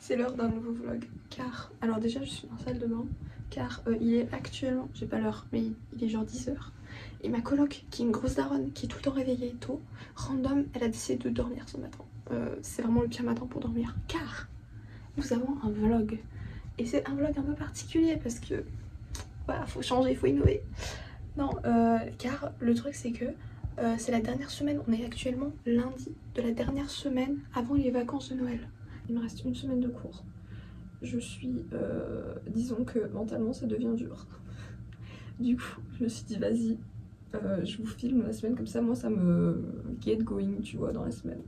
c'est l'heure d'un nouveau vlog. Car, alors déjà je suis dans la salle de bain. Car il est actuellement, j'ai pas l'heure, mais il est genre 10h. Et ma coloc, qui est une grosse daronne, qui est tout le temps réveillée tôt, random, elle a décidé de dormir ce matin. C'est vraiment le pire matin pour dormir. Car nous avons un vlog. Et c'est un vlog un peu particulier parce que voilà, faut changer, faut innover. Non, car le truc c'est que c'est la dernière semaine, on est actuellement lundi de la dernière semaine avant les vacances de Noël. Il me reste une semaine de cours. Je suis, disons que mentalement ça devient dur. Du coup, je me suis dit vas-y, je vous filme la semaine comme ça, moi ça me get going, tu vois, dans la semaine.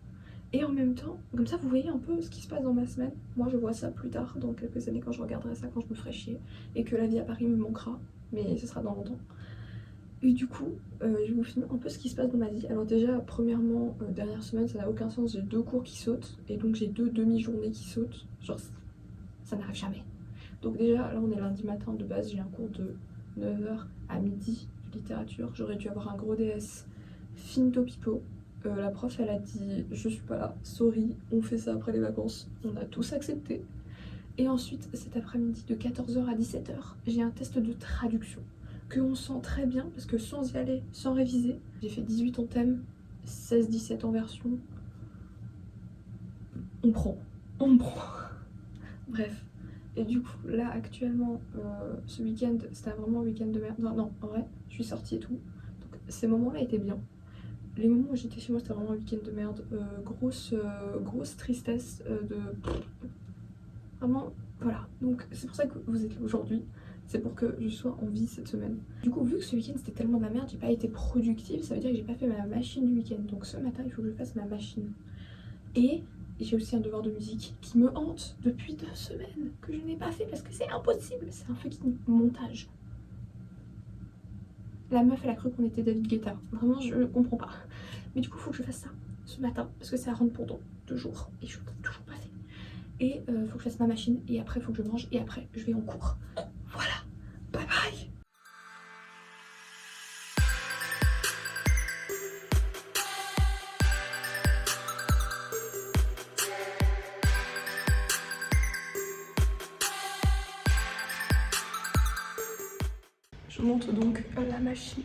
Et en même temps, comme ça vous voyez un peu ce qui se passe dans ma semaine. Moi je vois ça plus tard, dans quelques années, quand je regarderai ça, quand je me ferai chier. Et que la vie à Paris me manquera, mais ce sera dans longtemps. Et du coup, je vous filme un peu ce qui se passe dans ma vie. Alors déjà, premièrement, dernière semaine, ça n'a aucun sens, j'ai 2 cours qui sautent. Et donc j'ai 2 demi-journées qui sautent. Genre, ça n'arrive jamais. Donc déjà, là on est lundi matin, de base j'ai un cours de 9h à midi de littérature. J'aurais dû avoir un gros DS finto pipo. La prof elle a dit je suis pas là, sorry, on fait ça après les vacances. On a tous accepté. Et ensuite cet après-midi de 14h à 17h, j'ai un test de traduction que on sent très bien parce que sans y aller, sans réviser, j'ai fait 18 en thème, 16-17 en version. On prend. Bref. Et du coup, là actuellement, ce week-end, c'était vraiment un week-end de merde. Non, en vrai, je suis sortie et tout. Donc ces moments-là étaient bien. Les moments où j'étais chez moi, c'était vraiment un week-end de merde. Grosse tristesse de... Vraiment, voilà. Donc c'est pour ça que vous êtes là aujourd'hui. C'est pour que je sois en vie cette semaine. Du coup, vu que ce week-end c'était tellement de la merde, j'ai pas été productive. Ça veut dire que j'ai pas fait ma machine du week-end. Donc ce matin, il faut que je fasse ma machine. Et j'ai aussi un devoir de musique qui me hante depuis 2 semaines, que je n'ai pas fait parce que c'est impossible. C'est un fucking montage. La meuf, elle a cru qu'on était David Guetta. Vraiment, je comprends pas. Mais du coup, il faut que je fasse ça ce matin parce que ça rentre pour dans 2 jours. Et je l'ai toujours pas fait. Et faut que je fasse ma machine. Et après, il faut que je mange. Et après, je vais en cours. Voilà. Bye bye. Je monte donc la machine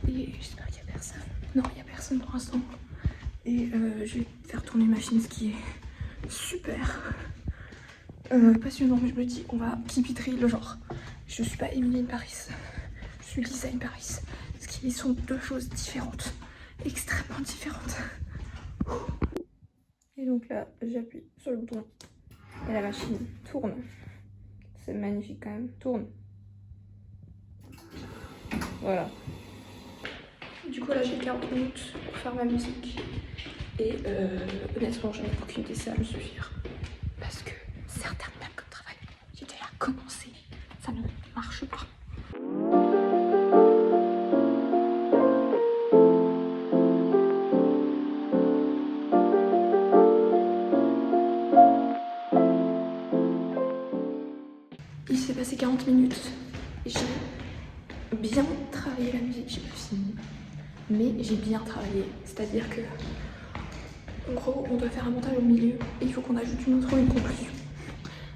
et j'espère qu'il n'y a personne. Non, il n'y a personne pour l'instant. Et je vais faire tourner ma machine, ce qui est super passionnant. Mais je me dis, on va keep it real, genre. Je suis pas Emily in Paris, je suis Lisa in Paris. Ce qui sont 2 choses différentes, extrêmement différentes. Et donc là, j'appuie sur le bouton et la machine tourne. C'est magnifique quand même, tourne. Voilà. Du coup là j'ai 40 minutes pour faire ma musique. Et honnêtement je n'ai aucune idée, ça va me suffire. Parce que certains même comme travail, j'ai déjà commencé, ça ne marche pas. Il s'est passé 40 minutes. J'ai bien travaillé la musique, j'ai pas fini. Mais j'ai bien travaillé, c'est-à-dire que en gros on doit faire un montage au milieu et il faut qu'on ajoute une intro et une conclusion.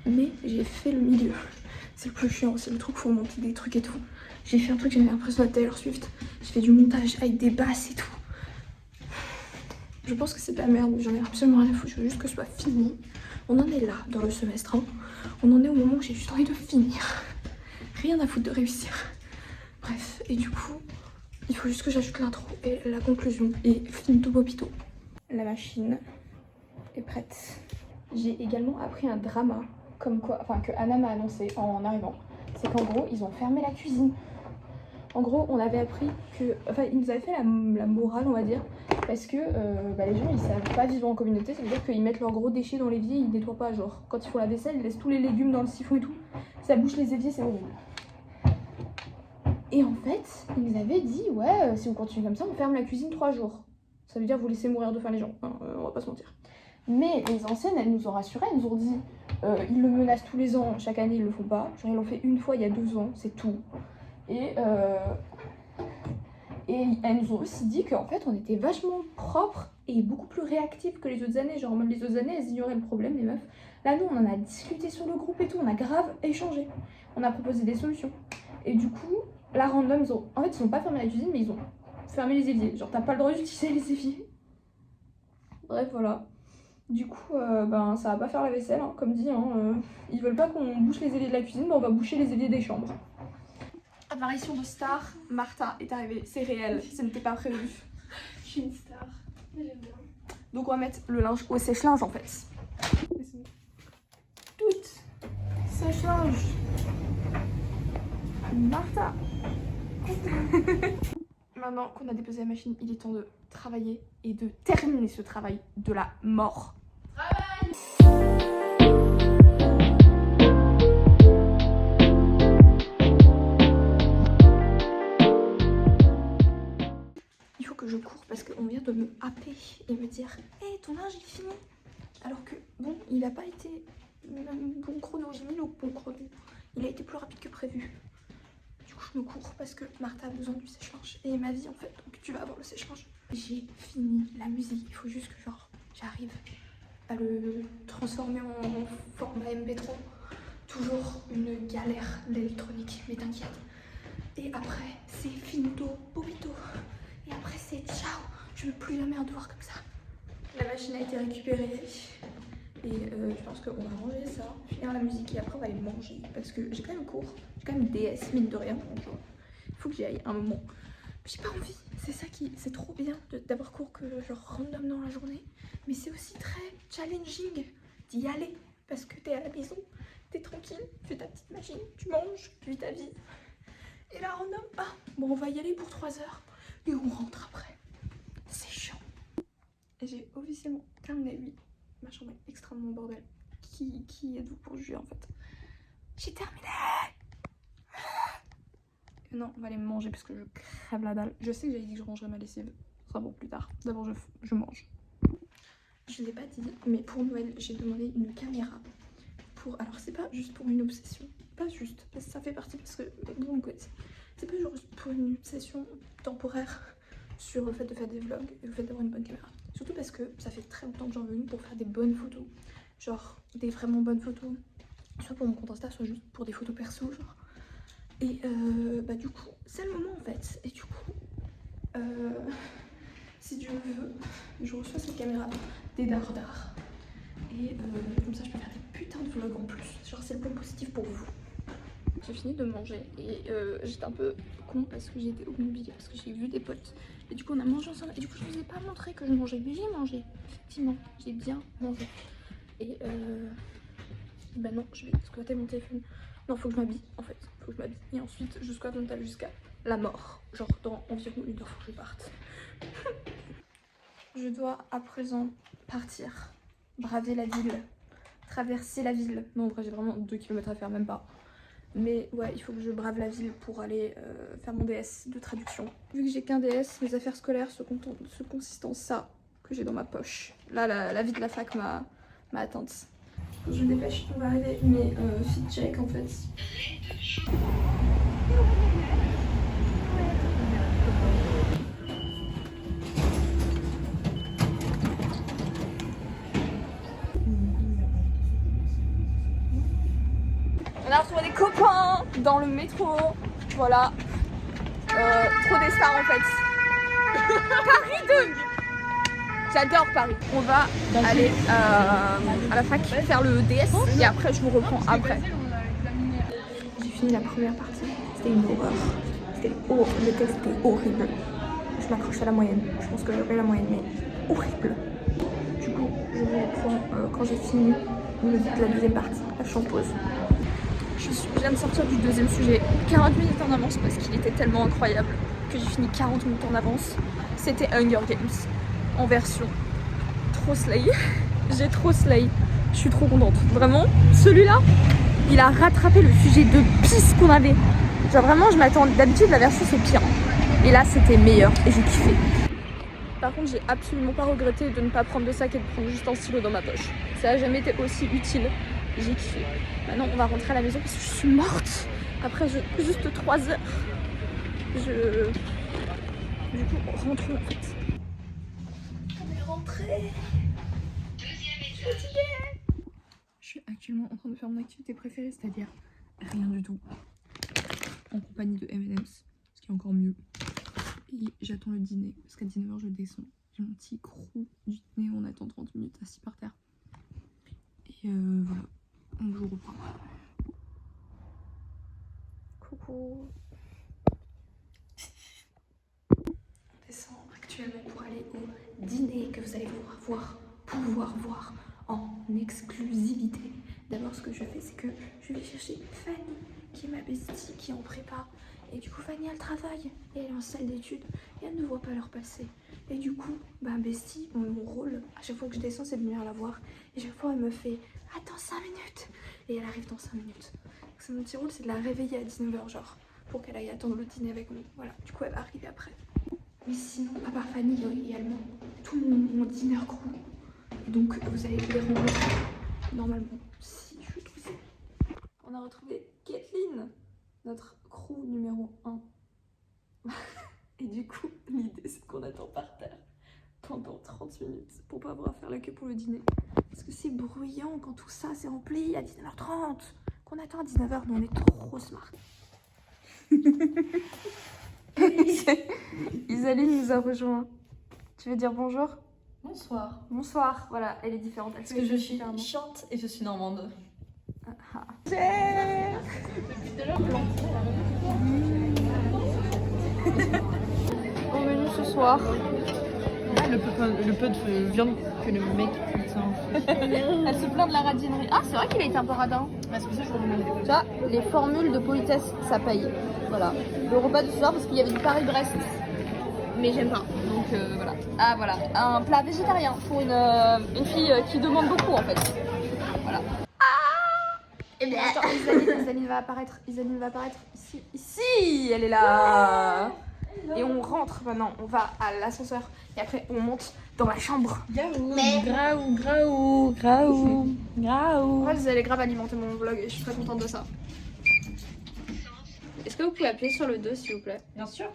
Mais j'ai fait le milieu, c'est le plus chiant, c'est le truc où il faut monter des trucs et tout. J'ai fait un truc, j'avais l'impression de Taylor Swift, j'ai fait du montage avec des basses et tout. Je pense que c'est de la merde, mais j'en ai absolument rien à foutre, je veux juste que ce soit fini. On en est là dans le semestre, hein. On en est au moment où j'ai juste envie de finir. Rien à foutre de réussir. Bref, et du coup, il faut juste que j'ajoute l'intro et la conclusion. Et finito popito. La machine est prête. J'ai également appris un drama, comme quoi, enfin que Anna m'a annoncé en arrivant. C'est qu'en gros, ils ont fermé la cuisine. En gros, on avait appris que... Enfin, ils nous avaient fait la morale, on va dire. Parce que les gens, ils savent pas vivre en communauté. Ça veut dire qu'ils mettent leurs gros déchets dans l'évier, ils nettoient pas. Genre, quand ils font la vaisselle, ils laissent tous les légumes dans le siphon et tout. Ça bouche les éviers, c'est horrible. Et en fait, ils nous avaient dit, ouais, si vous continuez comme ça, on ferme la cuisine 3 jours. Ça veut dire vous laissez mourir de faim les gens, hein, on va pas se mentir. Mais les anciennes, elles nous ont rassurées, elles nous ont dit, ils le menacent tous les ans, chaque année ils le font pas. Genre ils l'ont fait une fois il y a 2 ans, c'est tout. Et elles nous ont aussi dit qu'en fait on était vachement propre et beaucoup plus réactive que les autres années. Genre en mode les autres années, elles ignoraient le problème, les meufs. Là, nous, on en a discuté sur le groupe et tout, on a grave échangé. On a proposé des solutions. Et du coup, la random, ils ont pas fermé la cuisine, mais ils ont fermé les éviers. Genre, t'as pas le droit d'utiliser les éviers. Bref, voilà. Du coup, ça va pas faire la vaisselle, hein, comme dit. Ils veulent pas qu'on bouche les éviers de la cuisine, on va boucher les éviers des chambres. Apparition de star, Martha est arrivée. C'est réel, ça n'était pas prévu. Je suis une star, j'aime bien. Donc on va mettre le linge au sèche-linge en fait. Toutes sèche-linge. Martha. Maintenant qu'on a déposé la machine, il est temps de travailler et de terminer ce travail de la mort. Il faut que je cours parce qu'on vient de me happer et me dire hey, ton linge il est fini. Alors que bon, il a pas été bon chrono, j'ai mis le bon chrono. Il a été plus rapide que prévu. Du coup je me cours parce que Martha a besoin du sèche-linge et ma vie en fait, donc tu vas avoir le sèche-linge. J'ai fini la musique, il faut juste que genre j'arrive à le transformer en format MP3. Toujours une galère l'électronique, mais t'inquiète. Et après c'est finito, bobito. Et après c'est ciao, je veux plus jamais en devoir comme ça. La machine a été récupérée. Et je pense qu'on va ranger ça, finir la musique et après on va aller manger. Parce que j'ai quand même cours, j'ai quand même DS mine de rien. Donc il faut que j'y aille un moment. J'ai pas envie, c'est ça qui, c'est trop bien d'avoir cours que genre random dans la journée. Mais c'est aussi très challenging d'y aller. Parce que t'es à la maison, t'es tranquille, tu fais ta petite machine, tu manges, tu vis ta vie. Et là random, bon on va y aller pour 3 heures. Et on rentre après. C'est chiant. Et j'ai officiellement terminé, oui. Ma chambre est extrêmement bordel. Qui êtes-vous pour juger en fait? J'ai terminé. Non, on va aller manger parce que je crève la dalle. Je sais que j'avais dit que je rangerais ma lessive. Ce sera pour plus tard. D'abord je mange. Je ne l'ai pas dit, mais pour Noël, j'ai demandé une caméra. Alors c'est pas juste pour une obsession. Pas juste, parce que ça fait partie parce que vous me connaissez. C'est pas juste pour une obsession temporaire sur le fait de faire des vlogs et le fait d'avoir une bonne caméra. Surtout parce que ça fait très longtemps que j'en veux une pour faire des bonnes photos. Genre des vraiment bonnes photos. Soit pour mon compte Insta, soit juste pour des photos perso genre. Et du coup, c'est le moment en fait. Et du coup, si Dieu veut, je reçois cette caméra des dards. Et comme ça je peux faire des putains de vlogs en plus. Genre c'est le point positif pour vous. J'ai fini de manger et j'étais un peu con parce que j'étais obnubilée, parce que j'ai vu des potes. Et du coup on a mangé ensemble et du coup je vous ai pas montré que je mangeais. Mais j'ai mangé, effectivement, j'ai bien mangé. Et non, je vais squatter mon téléphone. Non, faut que je m'habille en fait, faut que je m'habille. Et ensuite je squatte mon téléphone jusqu'à la mort. Genre dans environ 1 heure, faut que je parte. Je dois à présent partir, braver la ville, traverser la ville. Non, en vrai j'ai vraiment 2 km à faire, même pas. Mais ouais, il faut que je brave la ville pour aller faire mon DS de traduction. Vu que j'ai qu'un DS, mes affaires scolaires se consistent en ça que j'ai dans ma poche. Là, la vie de la fac m'a atteinte. Je me dépêche, on va arriver mes fit check en fait. On a retrouvé des copains dans le métro, voilà. Trop des stars en fait. Paris 2. J'adore Paris. On va aller à la fac faire le DS et après je vous reprends après. J'ai fini la première partie, c'était une horreur. Le test était horrible. Je m'accroche à la moyenne, je pense que j'aurai la moyenne mais horrible. Du coup je vous reprends quand j'ai fini la deuxième partie, la champose. Je viens de sortir du deuxième sujet 40 minutes en avance parce qu'il était tellement incroyable que j'ai fini 40 minutes en avance. C'était Hunger Games en version trop slay. J'ai trop slay. Je suis trop contente. Vraiment, celui-là, il a rattrapé le sujet de pisse qu'on avait. Genre vraiment, je m'attends. D'habitude, la version c'est pire. Et là, c'était meilleur et j'ai kiffé. Par contre, j'ai absolument pas regretté de ne pas prendre de sac et de prendre juste un stylo dans ma poche. Ça a jamais été aussi utile. J'ai kiffé. Maintenant, on va rentrer à la maison parce que je suis morte. Après juste 3 heures. Du coup, rentrons en fait. Caméra. rentrée. Je suis actuellement en train de faire mon activité préférée, c'est-à-dire rien du tout. En compagnie de M&M's, ce qui est encore mieux. Et j'attends le dîner, parce qu'à 19h je descends. J'ai mon petit crew du dîner où on attend 30 minutes assis par terre. Et voilà, donc je reprends. Coucou. On descend actuellement pour aller au dîner que vous allez pouvoir voir en exclusivité. D'abord ce que je fais c'est que je vais chercher Fanny qui est ma bestie qui est en prépa. Et du coup Fanny elle travaille et elle est en salle d'études et elle ne voit pas l'heure passer. Et du coup bah bestie, mon rôle à chaque fois que je descends c'est de venir la voir. Et chaque fois elle me fait attends 5 minutes. Et elle arrive dans 5 minutes. Donc mon petit rôle c'est de la réveiller à 19h genre pour qu'elle aille attendre le dîner avec nous. Voilà, du coup elle va arriver après. Mais sinon, à part Fanny, il y a également tout mon dinner crew. Donc vous allez les rencontrer normalement si je trouve ça. On a retrouvé Kathleen, notre crew numéro 1. Et du coup, l'idée c'est qu'on attend par terre pendant 30 minutes pour pas avoir à faire la queue pour le dîner. Parce que c'est bruyant quand tout ça c'est rempli à 19h30. Qu'on attend à 19h, nous on est trop smart. Isaline nous a rejoint. Tu veux dire bonjour? Bonsoir. Bonsoir. Voilà, elle est différente. Parce que je suis chiante et je suis normande. Au menu ce soir. Le peu de viande que le mec Elle se plaint de la radinerie. Ah, c'est vrai qu'il a été un peu radin. Parce que ça, je vous demande. Tu vois, les formules de politesse, ça paye. Voilà. Le repas du soir, parce qu'il y avait du Paris-Brest. Mais j'aime pas. Donc voilà. Ah voilà. Un plat végétarien pour une fille qui demande beaucoup en fait. Voilà. Ah et bien attends, Isaline va apparaître. Isaline va apparaître ici. Ici, elle est là. Et on rentre maintenant. On va à l'ascenseur. Et après, on monte dans la chambre. Graou. En fait, vous allez grave alimenter mon vlog et je suis très contente de ça. Est-ce que vous pouvez appuyer sur le 2 s'il vous plaît? Bien sûr.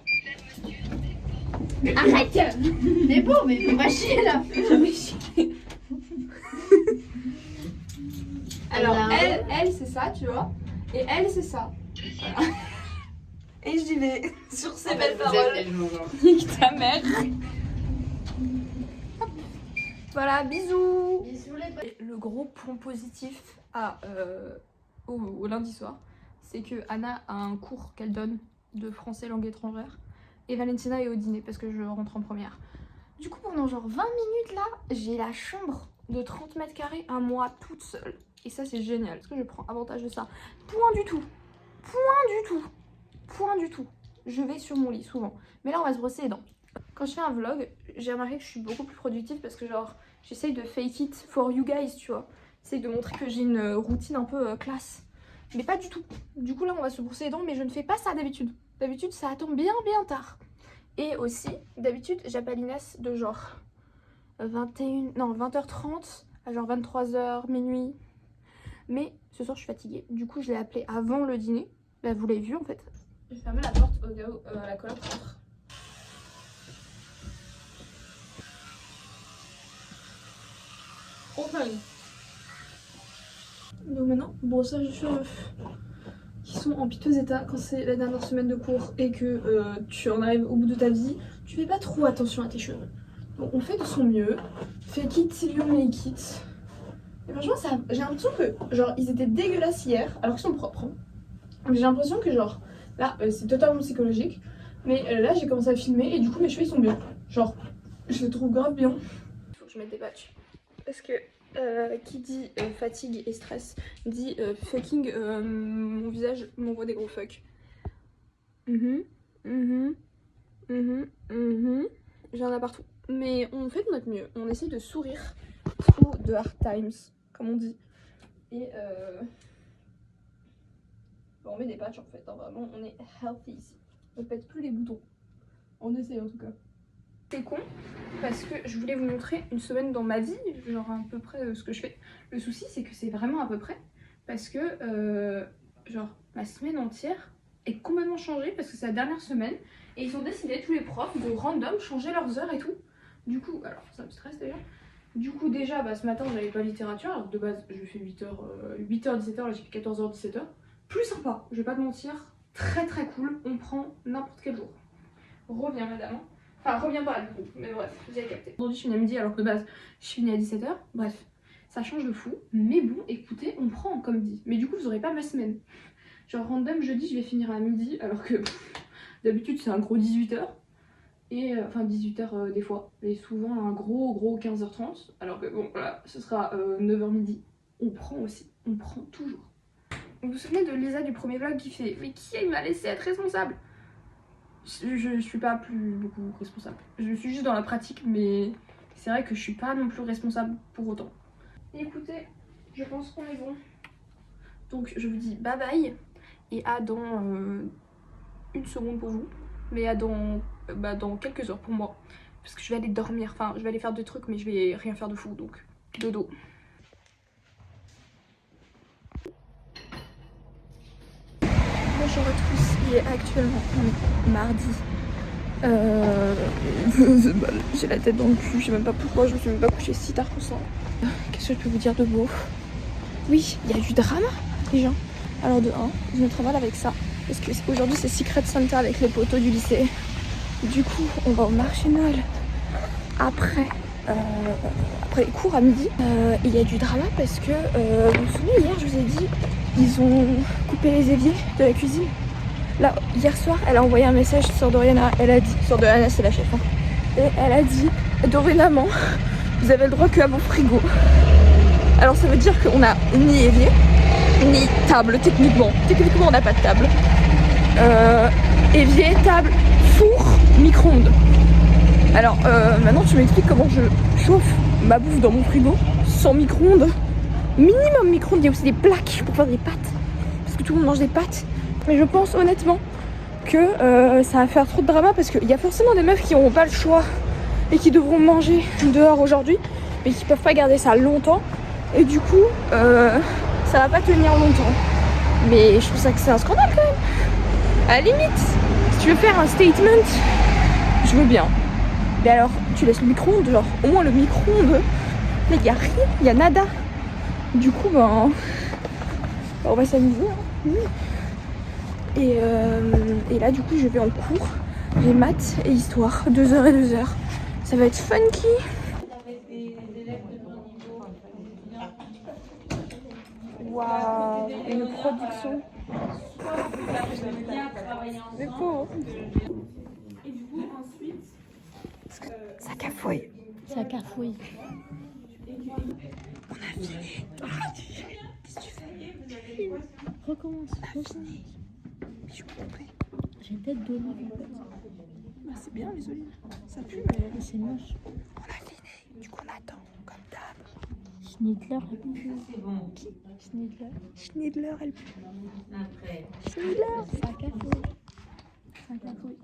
Arrête. Mais bon, mais faut pas chier là. Alors, elle c'est ça, tu vois. Et elle, c'est ça. Voilà. Et j'y vais sur ces belles paroles. Nique ta mère. Voilà, bisous. Le gros point positif au lundi soir, c'est que Anna a un cours qu'elle donne de français langue étrangère et Valentina est au dîner parce que je rentre en première. Du coup, pendant genre 20 minutes là, j'ai la chambre de 30 mètres carrés à moi toute seule. Et ça, c'est génial parce que je prends avantage de ça. Point du tout. Je vais sur mon lit souvent. Mais là, on va se brosser les dents. Quand je fais un vlog, j'ai remarqué que je suis beaucoup plus productive parce que genre, j'essaye de fake it for you guys, tu vois. J'essaye de montrer que j'ai une routine un peu classe. Mais pas du tout. Du coup, là, on va se brosser les dents, mais je ne fais pas ça d'habitude. D'habitude, ça attend bien tard. Et aussi, d'habitude, j'appelle Inès de genre 20h30 à genre 23h, minuit. Mais ce soir, je suis fatiguée. Du coup, je l'ai appelée avant le dîner. Là, vous l'avez vu en fait. J'ai fermé la porte au cas où la coloc rentre. Donc maintenant, brossage de cheveux qui sont en piteux état quand c'est la dernière semaine de cours et que tu en arrives au bout de ta vie, tu fais pas trop attention à tes cheveux. Donc on fait de son mieux, fake it till you make it. Et franchement, j'ai l'impression que genre ils étaient dégueulasses hier alors qu'ils sont propres. Hein. J'ai l'impression que genre là c'est totalement psychologique, mais là j'ai commencé à filmer et du coup mes cheveux ils sont bien. Genre je les trouve grave bien. Il faut que je mette des patchs parce que qui dit fatigue et stress dit fucking mon visage m'envoie des gros fuck. J'en ai partout. Mais on fait de notre mieux. On essaie de sourire through the hard times, comme on dit. Et on met des patchs en fait. Hein, vraiment, on est healthy ici. On pète plus les boutons. On essaie en tout cas. C'est con parce que je voulais vous montrer une semaine dans ma vie, genre à peu près ce que je fais. Le souci c'est que c'est vraiment à peu près parce que genre ma semaine entière est complètement changée parce que c'est la dernière semaine et ils ont décidé tous les profs de random changer leurs heures et tout. Du coup, alors ça me stresse d'ailleurs, Du coup déjà ce matin on n'avait pas littérature, alors de base je fais 8h, 17h, là j'ai fait 14h, 17h. Plus sympa, je vais pas te mentir, très très cool, on prend n'importe quel jour. Reviens madame. Enfin reviens pas du coup, mais bref, vous avez capté. Aujourd'hui je finis à midi alors que de base je finis à 17h, bref. Ça change de fou, mais bon écoutez, on prend comme dit. Mais du coup vous aurez pas ma semaine. Genre random jeudi je vais finir à midi alors que d'habitude c'est un gros 18h. Et enfin 18h des fois, et souvent un gros 15h30, alors que bon voilà, ce sera 9h midi. On prend aussi, on prend toujours. Vous vous souvenez de Lisa du premier vlog qui fait « Mais qui m'a laissé être responsable ?» Je suis pas plus beaucoup responsable. Je suis juste dans la pratique, mais c'est vrai que je suis pas non plus responsable pour autant. Écoutez, je pense qu'on est bon. Donc je vous dis bye bye, et à dans une seconde pour vous, mais à dans quelques heures pour moi. Parce que je vais aller dormir, enfin je vais aller faire des trucs mais je vais rien faire de fou, donc dodo. Bonjour à tous, il est actuellement mardi. J'ai la tête dans le cul, je sais même pas pourquoi, je me suis même pas couchée si tard que ça. Qu'est-ce que je peux vous dire de beau? Oui, il y a du drama les gens. Alors de 1, je me travaille avec ça. Parce que aujourd'hui c'est Secret Santa avec les potos du lycée. Du coup on va au marché Noël après les cours à midi. Il y a du drama parce que vous vous souvenez hier je vous ai dit ils ont coupé les éviers de la cuisine. Là hier soir elle a envoyé un message sur Doriana, elle a dit, sur Doriana c'est la chef hein, et elle a dit dorénavant vous avez le droit qu'à vos frigos. Alors ça veut dire qu'on a ni évier ni table techniquement. Techniquement on n'a pas de table. Évier, table, four, micro-ondes. Alors maintenant tu m'expliques comment je chauffe ma bouffe dans mon frigo sans micro-ondes. Minimum micro-ondes, il y a aussi des plaques pour faire des pâtes. Parce que tout le monde mange des pâtes. Mais je pense honnêtement que ça va faire trop de drama parce qu'il y a forcément des meufs qui n'auront pas le choix et qui devront manger dehors aujourd'hui mais qui peuvent pas garder ça longtemps. Et du coup ça va pas tenir longtemps. Mais je trouve ça que c'est un scandale quand même. À la limite, si tu veux faire un statement, je veux bien. Mais alors, tu laisses le micro-ondes, genre, au moins le micro-ondes. Mais il y a rien, il y a nada. Du coup, on va s'amuser. Hein. Et là, du coup, je vais en cours. J'ai maths et histoire, 2h et 2h. Ça va être funky. Waouh, une production. C'est beau. Et du coup ensuite... Ça cafouille. Ça cafouille. On a fini. Qu'est-ce que tu fais? Recommence. Mais je vous montrer. J'ai peut-être donné. Bah, c'est bien les olives. Ça pue, mais C'est moche. on a fini. Du coup, on attend, comme d'hab. Schnittler. C'est bon. Qui? Schnittler. Schnittler, elle pue. Après. Schnittler. Ça cafouille. Ça cafouille.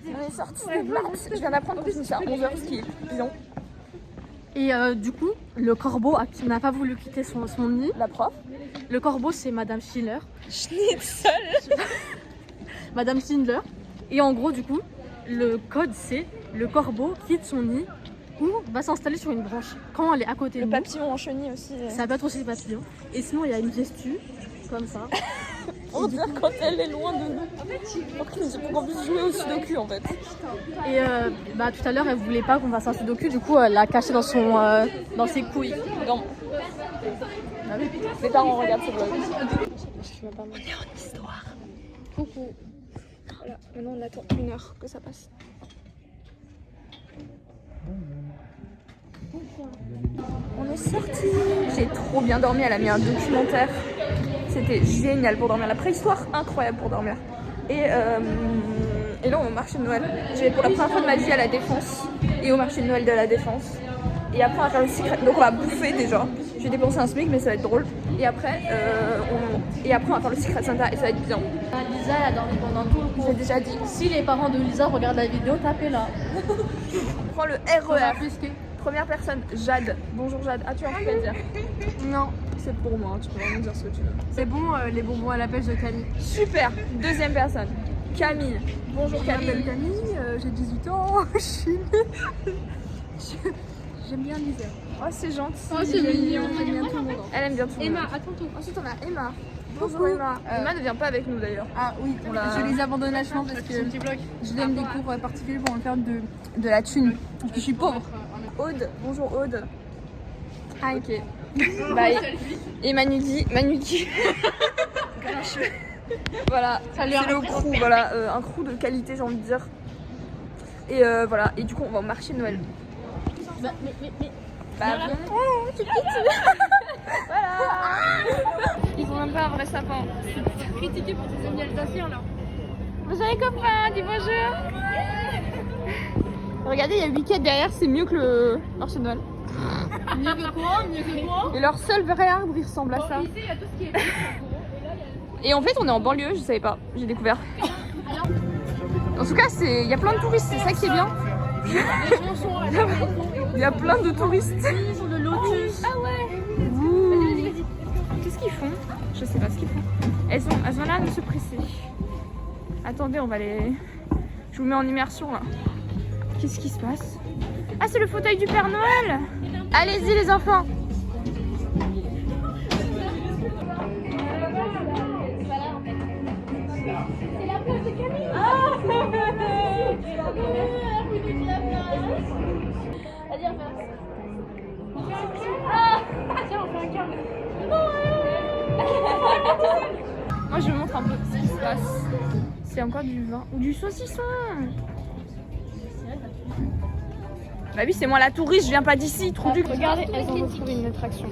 On est sorti des maths. Je viens d'apprendre que c'est à 11h ski. Disons. Et du coup, le corbeau qui n'a pas voulu quitter son nid. La prof. Le corbeau, c'est Madame Schindler. Schnitzel. Madame Schindler. Et en gros, du coup, le code, c'est le corbeau quitte son nid ou va s'installer sur une branche. Quand elle est à côté de Le nous, papillon en chenille aussi. ça peut être aussi des papillons. Et sinon, il y a une gestue, comme ça. Pour dire quand elle est loin de nous. Pour qu'on puisse jouer au sudoku en fait. Et tout à l'heure, elle voulait pas qu'on fasse un sudoku, du coup, elle l'a caché dans ses couilles. Non. Les parents regardent ce vlog. On est en histoire. Coucou. Voilà, maintenant on attend 1 heure que ça passe. On est sorti. J'ai trop bien dormi, elle a mis un documentaire. C'était génial pour dormir. La préhistoire, incroyable pour dormir. Et là on est au marché de Noël. Je vais pour la première fois de ma vie à la Défense et au marché de Noël de la Défense. Et après on va faire le secret. Donc on va bouffer déjà. Je vais dépenser un SMIC mais ça va être drôle. Et après on va faire le secret Santa et ça va être bien. Lisa, elle a dormi pendant tout le cours. J'ai déjà dit. Si les parents de Lisa regardent la vidéo, tapez-la. On prend le RER. Première personne, Jade. Bonjour Jade. Ah tu as un truc à dire? Non, C'est pour moi, tu peux vraiment dire ce que tu veux. c'est bon, les bonbons à la pêche de Camille. Super. Deuxième personne, Camille. Bonjour Camille. Camille, j'ai 18 ans, je suis J'aime bien Lisa. Oh, c'est gentil. Oh, c'est mignon. J'aime bien tout le monde. Elle aime bien tout le monde. Emma, attends-toi. Ensuite, on a Emma. Bonjour Emma. Emma ne vient pas avec nous d'ailleurs. Ah oui, je les abandonne lâchement parce que je donne des cours particuliers pour me faire de la thune. Parce que je suis pauvre. Aude, bonjour Aude. Ah ok. Bye. Et Manuki. Voilà, c'est le crew, voilà, un crew de qualité j'ai envie de dire. Et voilà, et du coup on va au marché de Noël. Mais. Bah viens. Oh, c'est voilà. Ils ont même pas un vrai sapin. Critiqué pour tes amis alsaciens là. Bonjour les copains, dis bonjour. Regardez, il y a 8 quêtes derrière, c'est mieux que le marché de Noël. Mieux que quoi? Et leur seul vrai arbre, il ressemble à ça. Ici, il y a tout ce qui est. Et en fait, on est en banlieue, je savais pas, j'ai découvert. En tout cas, il y a plein de touristes, c'est ça qui est bien. Il y a plein de touristes. Sur le lotus. Ah ouais. Ouh. Qu'est-ce qu'ils font? Je sais pas ce qu'ils font. Elles ont l'air de se presser. Attendez, on va les... Je vous mets en immersion là. Qu'est-ce qui se passe? Ah, c'est le fauteuil du Père Noël. Allez-y les enfants. Moi je vous montre un peu ce qui se passe. C'est encore du vin ou du saucisson. Bah oui, c'est moi la touriste, je viens pas d'ici, trop du. Regardez, elles ont retrouvé une attraction.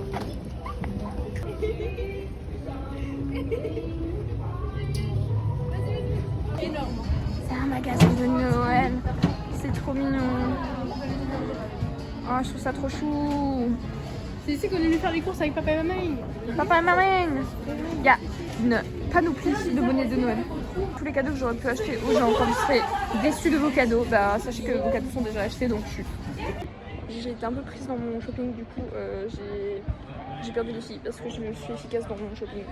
C'est un magasin de Noël. C'est trop mignon. Oh, je trouve ça trop chou. C'est ici qu'on est venu faire les courses avec papa et maman. Papa et maman. Il y a une panoplie de bonnets de Noël. Tous les cadeaux que j'aurais pu acheter aux gens quand vous serez déçus de vos cadeaux, bah sachez que vos cadeaux sont déjà achetés, donc j'ai été un peu prise dans mon shopping, du coup j'ai perdu les filles parce que je suis efficace dans mon shopping.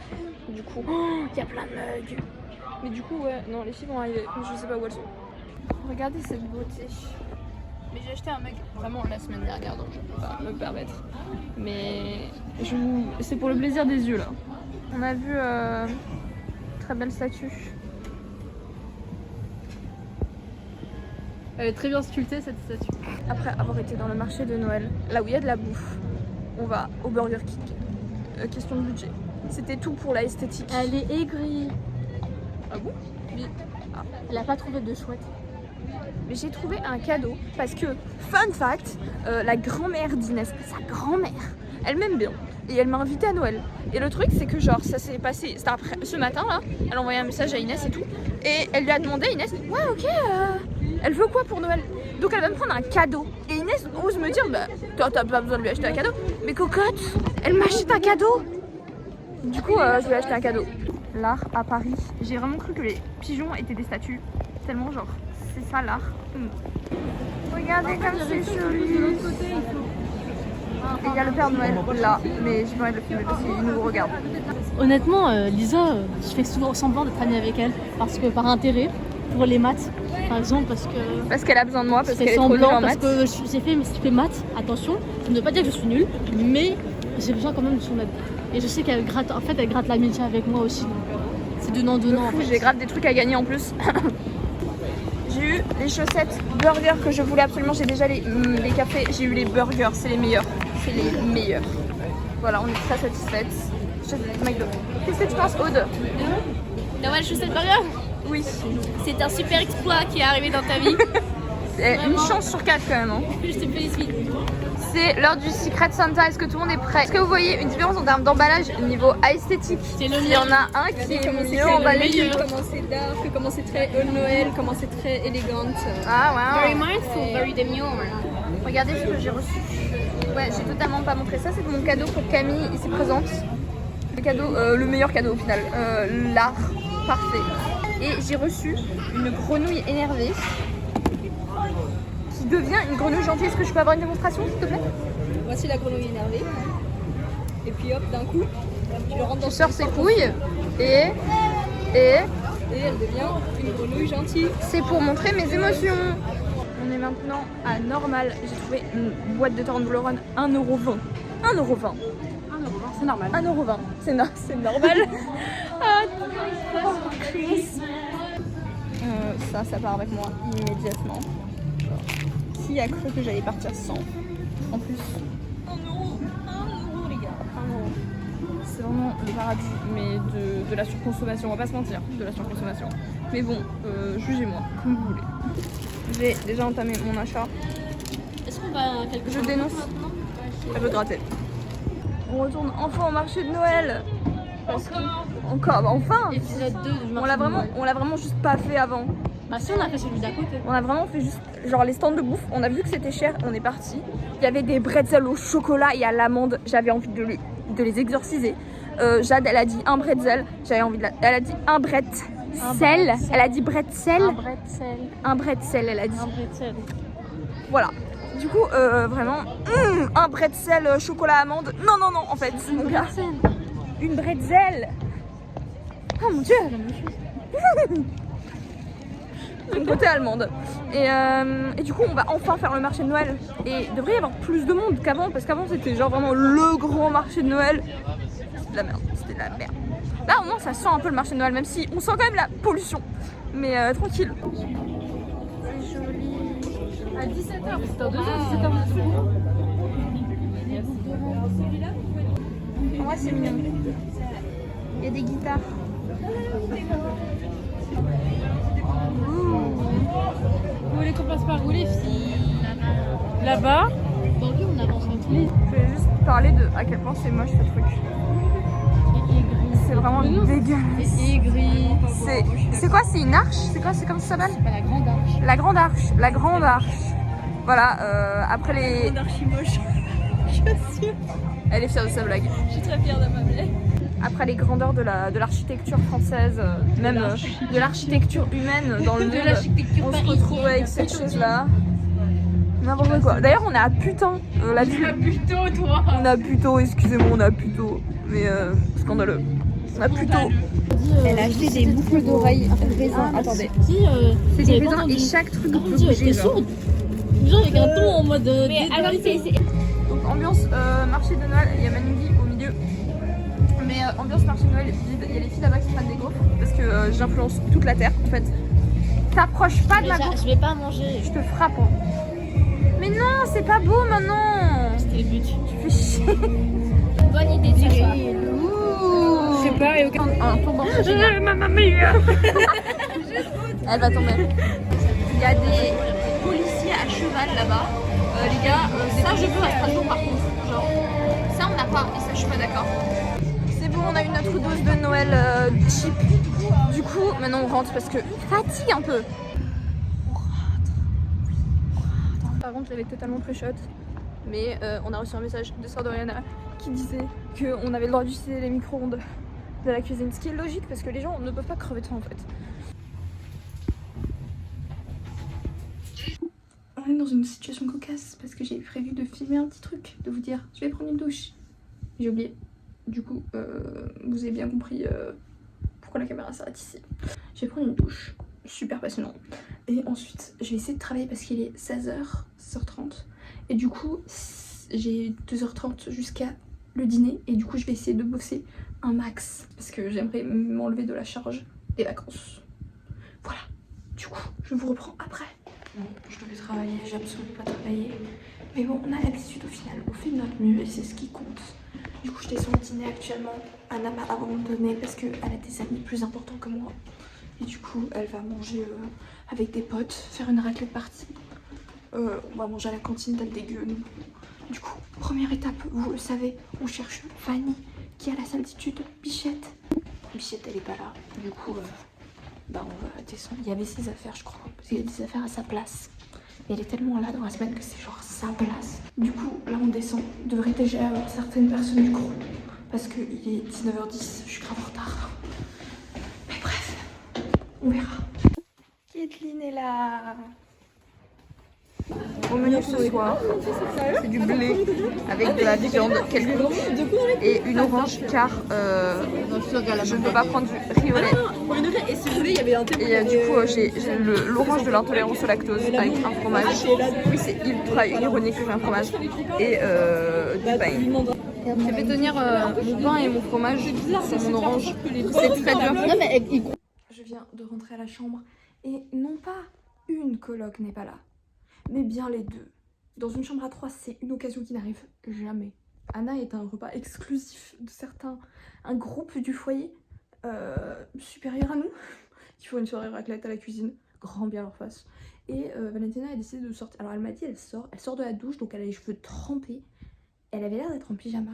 Du coup, il y a plein de mugs. Mais du coup, ouais, non, les filles vont arriver, je sais pas où elles sont. Regardez cette beauté. Mais j'ai acheté un mug vraiment la semaine dernière, donc je peux pas me permettre. Mais c'est pour le plaisir des yeux là. On a vu très belle statue. Elle est très bien sculptée cette statue. Après avoir été dans le marché de Noël, là où il y a de la bouffe, on va au Burger King. Question de budget. C'était tout pour la esthétique. Elle est aigrie. Ah bon? Oui. Ah. Elle a pas trouvé de chouette. Mais j'ai trouvé un cadeau parce que, fun fact, la grand-mère d'Inès, sa grand-mère, elle m'aime bien. Et elle m'a invitée à Noël. Et le truc, c'est que genre, ça s'est passé, c'était après, ce matin là, elle a envoyé un message à Inès et tout. Et elle lui a demandé, Inès, ouais ok, elle veut quoi pour Noël? Donc elle va me prendre un cadeau. Et Inès ose me dire, bah toi t'as pas besoin de lui acheter un cadeau. Mais cocotte, elle m'achète un cadeau. Du coup, je lui ai acheté un cadeau. L'art à Paris. J'ai vraiment cru que les pigeons étaient des statues. Tellement genre, c'est ça l'art. Regardez comme c'est joli. Et il y a le Père Noël là, mais j'ai pas envie de le filmer parce qu'il nous regarde. Honnêtement, Lisa, je fais souvent semblant d'être amie avec elle parce que par intérêt pour les maths, par exemple, parce qu'elle a besoin de moi, parce je fais qu'elle est trop nulle semblant en parce maths. que j'ai fait mes maths. Attention, ça ne veut pas dire que je suis nulle, mais j'ai besoin quand même de son aide. Et je sais qu'elle gratte, en fait, elle gratte l'amitié avec moi aussi. Donc c'est donnant. En fait. J'ai grave des trucs à gagner en plus. J'ai eu les chaussettes burger que je voulais absolument. J'ai déjà les cafés. J'ai eu les burgers, c'est les meilleurs. C'est les meilleurs. Voilà, on est très satisfaites. Chaussettes McDo. Qu'est-ce que tu penses, Aude? Noël chaussette burger? Oui. C'est un super exploit qui est arrivé dans ta vie. C'est une chance sur 4 quand même. Hein. Je te félicite. C'est l'heure du Secret Santa. Est-ce que tout le monde est prêt? Est-ce que vous voyez une différence en termes d'emballage au niveau esthétique? C'est le Il y en a un qui est mieux emballé. Comment c'est dark, comment c'est très Noël, comment c'est très élégante. Ah Very wow. mindful, very demure. Regardez ce que j'ai reçu. Ouais, j'ai totalement pas montré ça. C'est mon cadeau pour Camille ici présente. Le cadeau, le meilleur cadeau au final. L'art parfait. Et j'ai reçu une grenouille énervée qui devient une grenouille gentille. Est-ce que je peux avoir une démonstration s'il te plaît? Voici la grenouille énervée. Et puis hop, d'un coup, tu le rentres dans Tu sors ses couilles et et elle devient une grenouille gentille. c'est pour montrer mes émotions. On est maintenant à Normal. J'ai trouvé une boîte de Toblerone 1,20 €. 1,20 €. C'est normal. 1,20 €. C'est normal. Ah, ça part avec moi immédiatement. Qui a cru que j'allais partir sans? En plus, 1 € les gars. 1 €. C'est vraiment le paradis, mais de la surconsommation, on va pas se mentir, de la surconsommation. Mais bon, jugez-moi, comme vous voulez. J'ai déjà entamé mon achat. Est-ce qu'on va quelque Je chose dénonce. maintenant? Elle veut gratter. On retourne enfin au marché de Noël. Parce que... Encore, bah enfin. Épisode 2 du On l'a vraiment juste pas fait avant. Bah si, on a fait celui d'à côté. On a vraiment fait juste genre les stands de bouffe. On a vu que c'était cher, on est parti. Il y avait des bretzels au chocolat et à l'amande. J'avais envie de les exorciser. Jade, elle a dit un bretzel. J'avais envie de elle a dit un bretzel. Elle a dit bretzel. Un bretzel, elle a dit. Un bretzel. Voilà. Du coup, vraiment, un bretzel chocolat amande. Non, en fait, mon gars. Une bretzel. Oh mon dieu. Une côté allemande. Et du coup, on va enfin faire le marché de Noël. Et il devrait y avoir plus de monde qu'avant, parce qu'avant c'était genre vraiment le grand marché de Noël. C'était de la merde, c'était de la merde. Là au moins ça sent un peu le marché de Noël, même si on sent quand même la pollution. Mais tranquille. C'est joli. À 17h, c'est dans 2h, 17h. En vrai c'est mignon. Il y a des guitares. Vous voulez qu'on passe par où les filles? Là-bas. Bon, oui, on avance un peu. Je vais juste parler de à quel point c'est moche ce truc. C'est vraiment dégueulasse. C'est aigri. C'est quoi? C'est une arche? C'est quoi? C'est comme ça s'appelle? C'est pas la grande arche. La grande arche. La grande arche. Voilà, après les... Grande archi moche. Je suis Elle est fière de sa blague. très fière de ma blague. Après les grandeurs de l'architecture française, même de l'architecture humaine dans le monde, on se retrouve avec cette chose-là. N'importe quoi. D'ailleurs, on est à putain la ville. On a plutôt, toi. On a plutôt, excusez-moi, on a plutôt. Mais scandaleux. On a plutôt. Elle a acheté des boucles d'oreilles raisins. Attendez. C'est des raisins et chaque truc peut bouger. Genre avec un ton en mode. Mais alors, donc ambiance marché de Noël, il y a Manungi au milieu. Mais ambiance marché de Noël vide, il y a les filles là-bas qui prennent des gaufres parce que j'influence toute la terre en fait. T'approches pas de ma gaufre, Je vais pas manger. je te frappe. Hein. Mais non, c'est pas beau maintenant. C'était le but. Tu fais chier. Bonne idée, Sacha. Je sais pas, et aucun. Un tombant. Elle va tomber. Il y a des policiers à cheval là-bas. Les gars, ça je veux à Strasbourg par contre. Genre, ça on n'a pas et ça je suis pas d'accord. C'est bon, on a eu notre dose de Noël cheap. Du coup, maintenant on rentre parce que fatigue un peu. On rentre. Par contre, elle est totalement pré-shot. Mais on a reçu un message de Sœur d'Oriana qui disait qu'on avait le droit d'utiliser les micro-ondes de la cuisine. Ce qui est logique parce que les gens ne peuvent pas crever de faim en fait. On est dans une situation cocasse parce que j'ai prévu de filmer un petit truc, de vous dire je vais prendre une douche. J'ai oublié. Du coup, vous avez bien compris pourquoi la caméra s'arrête ici. Je vais prendre une douche, super passionnant. Et ensuite, je vais essayer de travailler parce qu'il est 16h, 16h30. Et du coup, j'ai 2h30 jusqu'à le dîner. Et du coup, je vais essayer de bosser un max parce que j'aimerais m'enlever de la charge des vacances. Voilà. Du coup, je vous reprends après. Bon, je devais travailler, j'ai absolument pas travaillé. Mais bon, on a l'habitude au final, on fait de notre mieux et c'est ce qui compte. Du coup, je descends au dîner actuellement. Anna m'a abandonnée parce qu'elle a des amis plus importants que moi. Et du coup, elle va manger avec des potes, faire une raclette party. On va manger à la cantine d'elle dégueu, nous. Du coup, première étape, vous le savez, on cherche Fanny qui a la saltitude, Bichette. Bichette, elle est pas là. Du coup, bah on va descendre. Il y avait ses affaires, je crois. Parce qu'il y a des affaires à sa place. Mais elle est tellement là dans la semaine que c'est genre sa place. Du coup, là on descend. Il devrait déjà avoir certaines personnes du crew. Parce qu'il est 19h10, je suis grave en retard. Mais bref, on verra. Kathleen est là. Au menu ce soir, c'est du blé avec de la viande quelconque et une orange car je ne peux pas prendre du riz au lait. Et ce blé, il y avait un thé. Et du coup, j'ai l'orange de l'intolérance au lactose avec un fromage. Oui, c'est ultra ironique que j'ai un fromage. Et du pain. J'ai fait tenir mon pain et mon fromage, c'est mon orange. C'est très dur. Non, mais Je viens de rentrer à la chambre et non pas une coloc n'est pas là, mais bien les deux. Dans une chambre à 3, c'est une occasion qui n'arrive jamais. Anna est un repas exclusif de certains, un groupe du foyer supérieur à nous, qui font une soirée raclette à la cuisine, grand bien leur face. Et Valentina a décidé de sortir. Alors elle m'a dit elle sort de la douche, donc elle a les cheveux trempés. Elle avait l'air d'être en pyjama.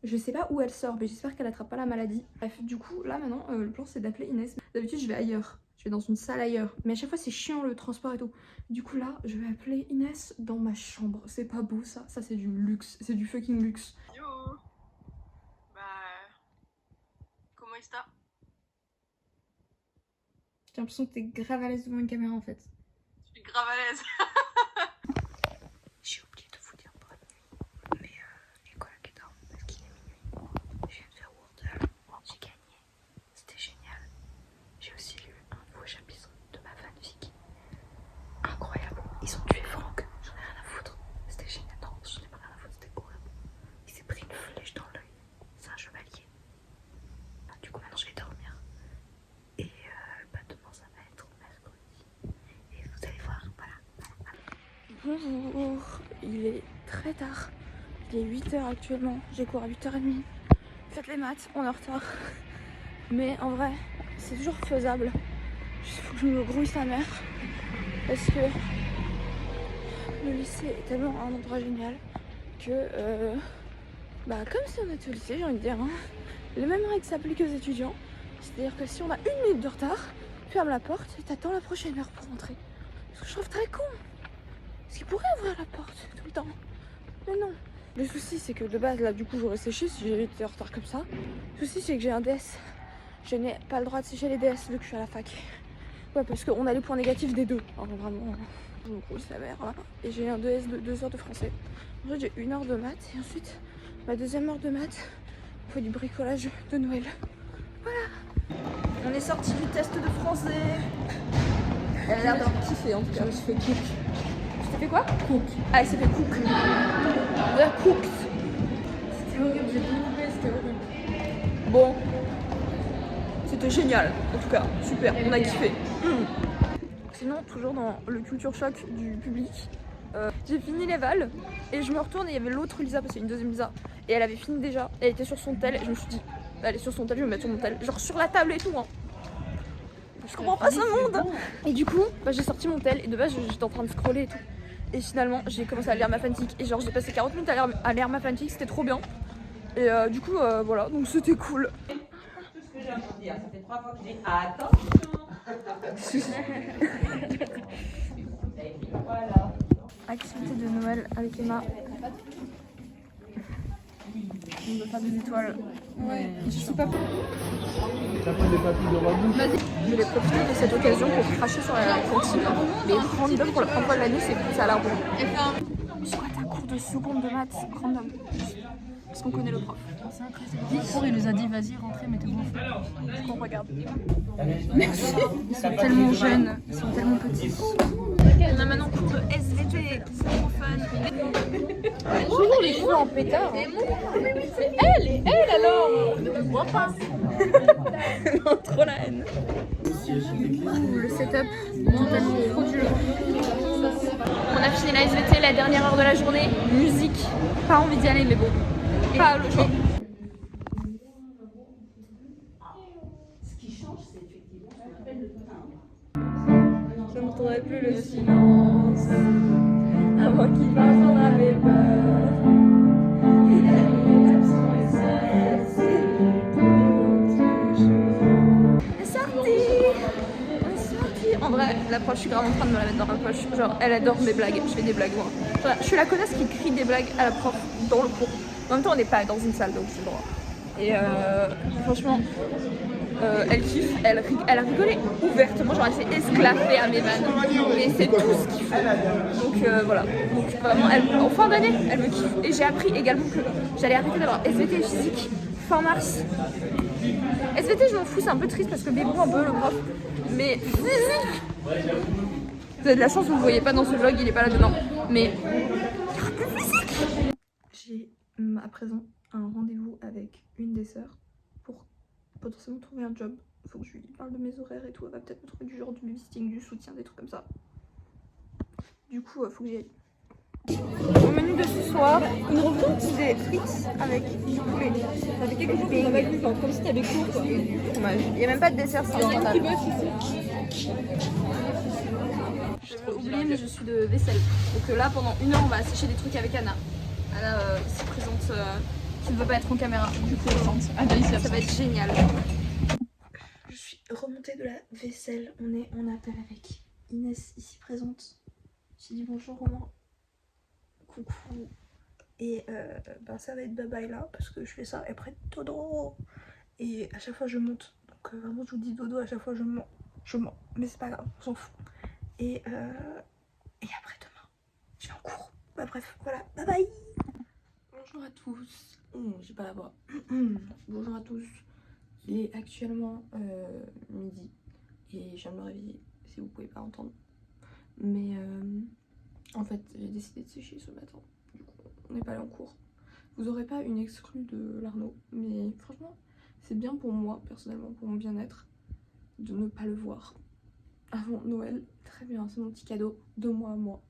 Je sais pas où elle sort, mais j'espère qu'elle attrape pas la maladie. Bref, du coup, là maintenant, le plan c'est d'appeler Inès. D'habitude, je vais ailleurs. Je vais dans une salle ailleurs. Mais à chaque fois, c'est chiant le transport et tout. Du coup, là, je vais appeler Inès dans ma chambre. C'est pas beau ça. Ça, c'est du luxe. C'est du fucking luxe. Yo. Bah. Comment est-ce que j'ai l'impression que t'es grave à l'aise devant une caméra en fait. je suis grave à l'aise. J'ai oublié de vous dire bonne nuit. Mais les colocs dorment parce qu'il est minuit. Je viens de faire Wordle. J'ai gagné. C'était génial. J'ai aussi lu un nouveau chapitre de ma fanfic. Incroyable. Ils ont tué Franck. J'en ai rien à foutre. C'était génial. Non, j'en ai pas rien à foutre. C'était horrible. Il s'est pris une flèche dans l'œil. C'est un chevalier. Du coup, maintenant je vais dormir. Et demain ça va être mercredi. Et vous allez voir, voilà. Bonjour. Il est très tard. Il est 8h actuellement. J'ai cours à 8h30. Faites les maths, on est en retard. Mais en vrai, c'est toujours faisable. Il faut que je me grouille sa mère. Parce que le lycée est tellement un endroit génial que, comme si on était au lycée, j'ai envie de dire, hein, les mêmes règles s'appliquent aux étudiants. C'est-à-dire que si on a 1 minute de retard, ferme la porte et t'attends la prochaine heure pour rentrer. Ce que je trouve très con. Parce qu'ils pourraient ouvrir la porte tout le temps. Mais non. Le souci, c'est que de base, là, du coup, j'aurais séché si j'avais été en retard comme ça. Le souci, c'est que j'ai un DS. Je n'ai pas le droit de sécher les DS vu que je suis à la fac. Ouais, parce qu'on a les points négatifs des deux. Alors, vraiment, je me grosse la mère, là. Et j'ai un DS de 2 heures de français. Ensuite, j'ai 1 heure de maths. Et ensuite, ma 2e heure de maths, on fait du bricolage de Noël. Voilà. On est sorti du test de français. Elle a l'air d'avoir kiffé, en tout cas. Je me suis fait cook. Tu t'es fait quoi? Cook. Ah, elle s'est fait cook. Ouais, cooked. C'était horrible, j'ai tout coupé, c'était horrible. Bon. C'était génial, en tout cas. Super, on a kiffé. Sinon, toujours dans le culture choc du public, j'ai fini les vals et je me retourne et il y avait l'autre Lisa, parce qu'il y a une 2e Lisa. Et elle avait fini déjà. Elle était sur son tel et je me suis dit, elle est sur son tel, je vais me mettre sur mon tel. Genre sur la table et tout, hein. Je comprends pas ce monde. Et du coup, j'ai sorti mon tel et de base j'étais en train de scroller et tout. Et finalement j'ai commencé à lire ma fanfic et genre j'ai passé 40 minutes à lire ma fanfic, c'était trop bien. Et du coup voilà, donc c'était cool. Tout ce que j'ai à vous dire, ça fait 3 fois que j'ai attention. Et puis voilà. Activité de Noël avec Emma. On doit faire des étoiles. Ouais, je sais pas. Je vais profiter de cette occasion pour cracher sur la cantine. Mais random pour la première fois de l'année, ça a l'air bon. Soit un cours de seconde de maths, random. Parce qu'on connaît le prof. Il nous a dit vas-y, rentrez, mettez-vous. Qu'on regarde. Merci. Ils sont tellement jeunes, ils sont tellement petits. On a maintenant cours de SVT, c'est trop fun. Toujours les cheveux en pétard. Mais elle alors on ne le voit pas. Non, trop la haine. Le setup, totalement frauduleux. On a fini la SVT, la dernière heure de la journée. Musique, pas envie d'y aller, mais bon, pas le choix. Je n'entendrai plus le silence. Avant qu'il parte, on avait peur. Il a mis les absents et ça, c'est pour toujours. On est sorti. En vrai, la prof, je suis grave en train de me la mettre dans la poche. Genre, elle adore mes blagues. Je fais des blagues, moi. Genre, je suis la connasse qui crie des blagues à la prof dans le cours. En même temps, on n'est pas dans une salle, donc c'est le droit. Et franchement, elle kiffe, elle a rigolé ouvertement, genre elle s'est esclaffée à mes vannes. Mais c'est tout ce qu'il faut. Donc voilà. Donc vraiment, en fin d'année, elle me kiffe. Et j'ai appris également que j'allais arrêter d'avoir SVT et physique fin mars. SVT, je m'en fous, c'est un peu triste parce que bébou un peu le prof. Mais physique, vous avez de la chance, vous ne le voyez pas dans ce vlog, il est pas là-dedans. Mais il y aura plus physique. J'ai à présent un rendez-vous avec une des sœurs pour potentiellement trouver un job. Faut que je lui parle de mes horaires et tout. Elle va peut-être me trouver du genre du babysitting, du soutien, des trucs comme ça. Du coup, faut que j'y aille. Au menu de ce soir, une refonte des frites avec du poulet. Ça fait quelque chose qu'on avait vu, comme si t'avais cours quoi. Et du fromage. Il n'y a même pas de dessert, c'est scandale. J'ai oublié, mais je suis de vaisselle. Donc là, pendant 1 heure, on va sécher des trucs avec Anna. Anna, ici présente, qui ne veut pas être en caméra. Du coup, ça va être génial. Je suis remontée de la vaisselle. On est en appel avec Inès, ici présente. J'ai dit bonjour Romain. Coucou. Et ça va être bye bye là parce que je fais ça et après dodo. Et à chaque fois je monte. Donc vraiment je vous dis dodo à chaque fois je mens. Mais c'est pas grave, on s'en fout. Et après demain, je vais en cours. Bah bref, voilà, bye bye. Bonjour à tous. J'ai pas la voix. Bonjour à tous. Il est actuellement midi et je viens de me réveiller si vous pouvez pas entendre. Mais en fait, j'ai décidé de sécher ce matin. Du coup, on n'est pas allé en cours. Vous aurez pas une exclue de l'Arnaud, mais franchement, c'est bien pour moi, personnellement, pour mon bien-être, de ne pas le voir avant Noël. Très bien, c'est mon petit cadeau de moi à moi.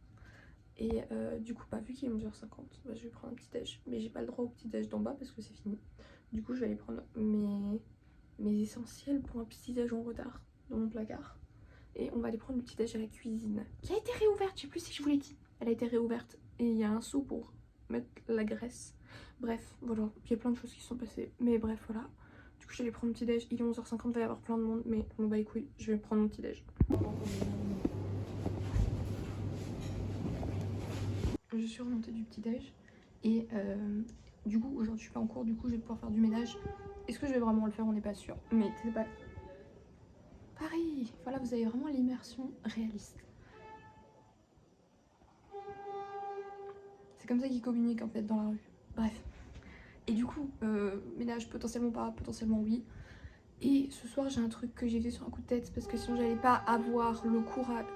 Et du coup, vu qu'il est 11h50, je vais prendre un petit déj. Mais j'ai pas le droit au petit déj d'en bas parce que c'est fini. Du coup, je vais aller prendre mes essentiels pour un petit déj en retard dans mon placard. Et on va aller prendre le petit déj à la cuisine qui a été réouverte, je sais plus si je vous l'ai dit. Elle a été réouverte et il y a un seau pour mettre la graisse. Bref, voilà, il y a plein de choses qui se sont passées. Mais bref, voilà. Du coup, je vais aller prendre le petit déj. Il est 11h50, il va y avoir plein de monde. Mais on bat les couilles, je vais prendre mon petit déj. Je suis remontée du petit déj. Et du coup, aujourd'hui, je suis pas en cours. Du coup, je vais pouvoir faire du ménage. Est-ce que je vais vraiment le faire? On n'est pas sûr. Mais c'est pas... Pareil, voilà, vous avez vraiment l'immersion réaliste. C'est comme ça qu'ils communiquent en fait dans la rue. Bref. Et du coup, ménage potentiellement pas, potentiellement oui. Et ce soir j'ai un truc que j'ai fait sur un coup de tête parce que sinon j'allais pas avoir le courage.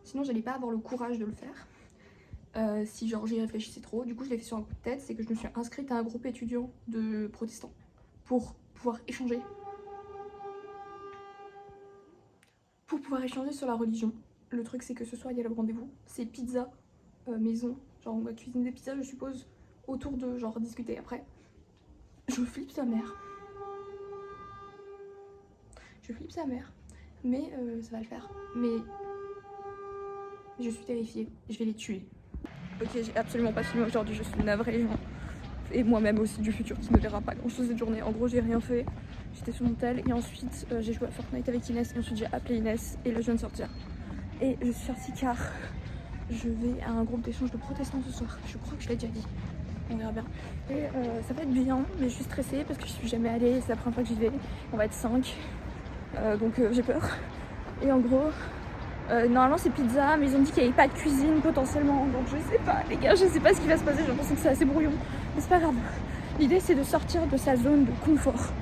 Sinon j'allais pas avoir le courage de le faire. Si genre j'y réfléchissais trop. Du coup je l'ai fait sur un coup de tête, c'est que je me suis inscrite à un groupe étudiant de protestants pour pouvoir échanger. Sur la religion. Le truc c'est que ce soir il y a le rendez-vous, c'est pizza maison, genre on va cuisiner des pizzas je suppose, autour de genre discuter après. Je flippe sa mère. Mais ça va le faire. Mais je suis terrifiée, je vais les tuer. Ok, j'ai absolument pas filmé aujourd'hui, je suis navrée les gens. Et moi-même aussi du futur qui ne verra pas grand chose cette journée. En gros j'ai rien fait. J'étais sur mon tel et ensuite j'ai joué à Fortnite avec Inès et ensuite j'ai appelé Inès et là je viens de sortir. Et je suis sortie car je vais à un groupe d'échange de protestants ce soir. Je crois que je l'ai déjà dit. On verra bien. Et ça va être bien, mais je suis stressée parce que je suis jamais allée, c'est la première fois que j'y vais. On va être 5. Donc j'ai peur. Et en gros, normalement c'est pizza, mais ils ont dit qu'il n'y avait pas de cuisine potentiellement. Donc je sais pas les gars, je sais pas ce qui va se passer, j'ai l'impression que c'est assez brouillon. Mais c'est pas grave. L'idée c'est de sortir de sa zone de confort.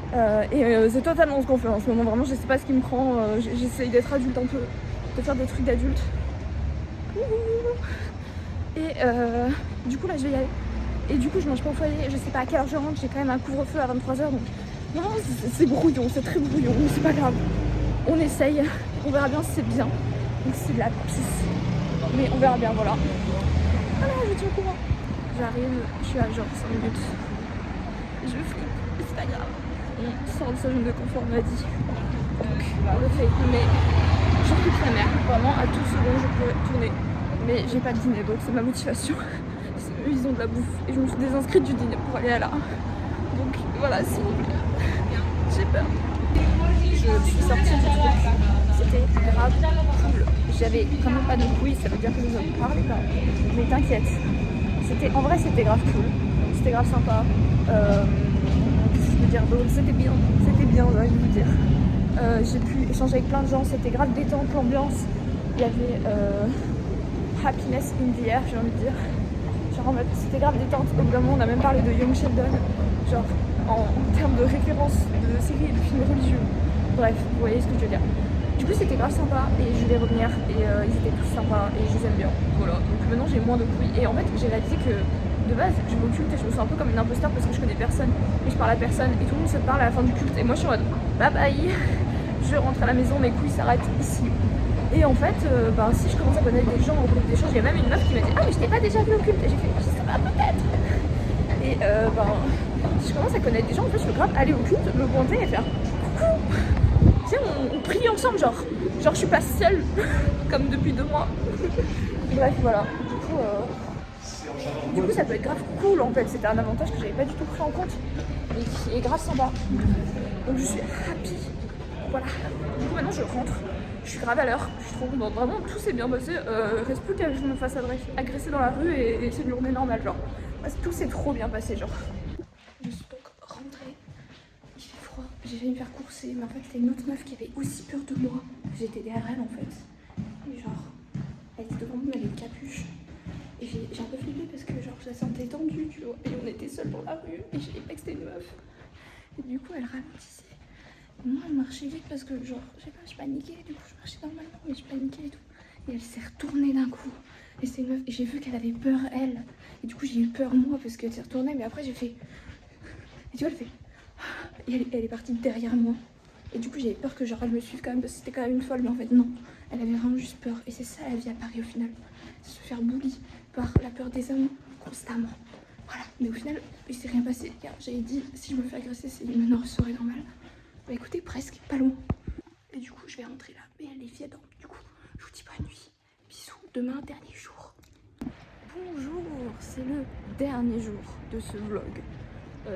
C'est totalement ce qu'on fait en ce moment, vraiment je sais pas ce qui me prend, j'essaye d'être adulte un peu, de faire des trucs d'adulte. Et du coup là je vais y aller. Et du coup je mange pas au foyer, je sais pas à quelle heure je rentre, j'ai quand même un couvre-feu à 23h donc non c'est brouillon, c'est très brouillon, mais c'est pas grave. On essaye, on verra bien si c'est bien. Donc c'est de la pisse. Mais on verra bien, voilà. Voilà, je suis au courant. J'arrive, je suis à genre 5 minutes. Je flippe, c'est pas grave. On sort de sa zone de confort, on m'a dit. Donc on le fait. Mais je flippe sa mère. Vraiment, à tout second, je pourrais tourner. Mais j'ai pas de dîner, donc c'est ma motivation. Eux, ils ont de la bouffe. Et je me suis désinscrite du dîner pour aller à là. Donc voilà, s'il vous plaît. J'ai peur. Je suis sortie du truc. C'était grave cool. J'avais quand même pas de couilles, ça veut dire que je ne parlais pas. Mais t'inquiète. En vrai, c'était grave cool. C'était grave sympa. vous dire. Donc c'était bien, ouais, je vais vous dire. J'ai pu échanger avec plein de gens, c'était grave détente, l'ambiance. Il y avait happiness in the air, j'ai envie de dire. Genre en mode, c'était grave détente. Au bout d'un moment, on a même parlé de Young Sheldon, genre en termes de référence de séries et de films religieux. Bref, vous voyez ce que je veux dire. Du coup, c'était grave sympa et je vais revenir et ils étaient tous sympas et je les aime bien. Voilà, donc maintenant j'ai moins de bruit. Et en fait, j'ai réalisé que de base, je m'occulte et je me sens un peu comme une imposteur parce que je connais personne et je parle à personne et tout le monde se parle à la fin du culte. Et moi, je suis en mode bye bye, je rentre à la maison, mes couilles s'arrêtent ici. Et en fait, si je commence à connaître des gens au cours des échanges, il y a même une meuf qui m'a dit ah, mais je t'ai pas déjà vu au culte. Et j'ai fait ça va peut-être. Et si je commence à connaître des gens, en fait, je peux grave aller au culte, me pointer et faire coucou. Tu sais, on prie ensemble, genre je suis pas seule comme depuis 2 mois. Bref, voilà. Du coup, ça peut être grave cool en fait. C'était un avantage que j'avais pas du tout pris en compte et qui est grave sympa. Donc je suis happy. Voilà. Du coup, maintenant je rentre. Je suis grave à l'heure. Je suis trop contente. Vraiment, tout s'est bien passé. Reste plus qu'à je me fasse agresser dans la rue et c'est une journée normale. Genre, tout s'est trop bien passé. Genre, je suis donc rentrée. Il fait froid. J'ai failli me faire courser, mais en fait, c'était une autre meuf qui avait aussi peur de moi. J'étais derrière elle en fait. Et genre, elle était devant moi, elle avait une capuche. Et j'ai un peu flippé parce que genre, je la sentais tendue, tu vois. Et on était seuls dans la rue et je savais pas que c'était une meuf. Et du coup, elle ralentissait. Moi, elle marchait vite parce que genre, je sais pas, je paniquais. Du coup, je marchais normalement, mais je paniquais et tout. Et elle s'est retournée d'un coup. Et c'est une meuf. Et j'ai vu qu'elle avait peur, elle. Et du coup, j'ai eu peur moi parce qu'elle s'est retournée. Mais après, j'ai fait. Et tu vois, elle fait. Et elle est partie derrière moi. Et du coup, j'avais peur que genre, elle me suive quand même parce que c'était quand même une folle. Mais en fait, non. Elle avait vraiment juste peur. Et c'est ça la vie à Paris au final. C'est se faire bully par la peur des hommes constamment. Voilà. Mais au final, il s'est rien passé. Car j'avais dit, si je me fais agresser, c'est une serait normale. Bah écoutez, presque, pas loin. Et du coup, je vais rentrer là. Mais les filles dorment. Du coup, je vous dis bonne nuit. Bisous. Demain, dernier jour. Bonjour, c'est le dernier jour de ce vlog.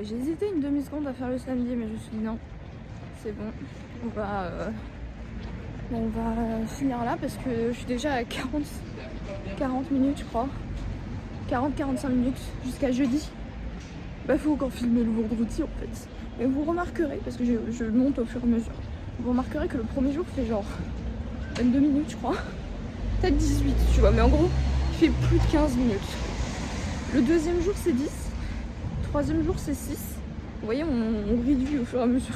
J'ai hésité une demi-seconde à faire le samedi, mais je me suis dit non, c'est bon. On va finir là parce que je suis déjà à 40 minutes, je crois. 40-45 minutes jusqu'à jeudi. Bah, faut encore filmer le vendredi en fait. Et vous remarquerez, parce que je monte au fur et à mesure, vous remarquerez que le premier jour fait genre 22 minutes, je crois. Peut-être 18, tu vois, mais en gros, il fait plus de 15 minutes. Le deuxième jour, c'est 10. Le troisième jour, c'est 6. Vous voyez, on réduit au fur et à mesure.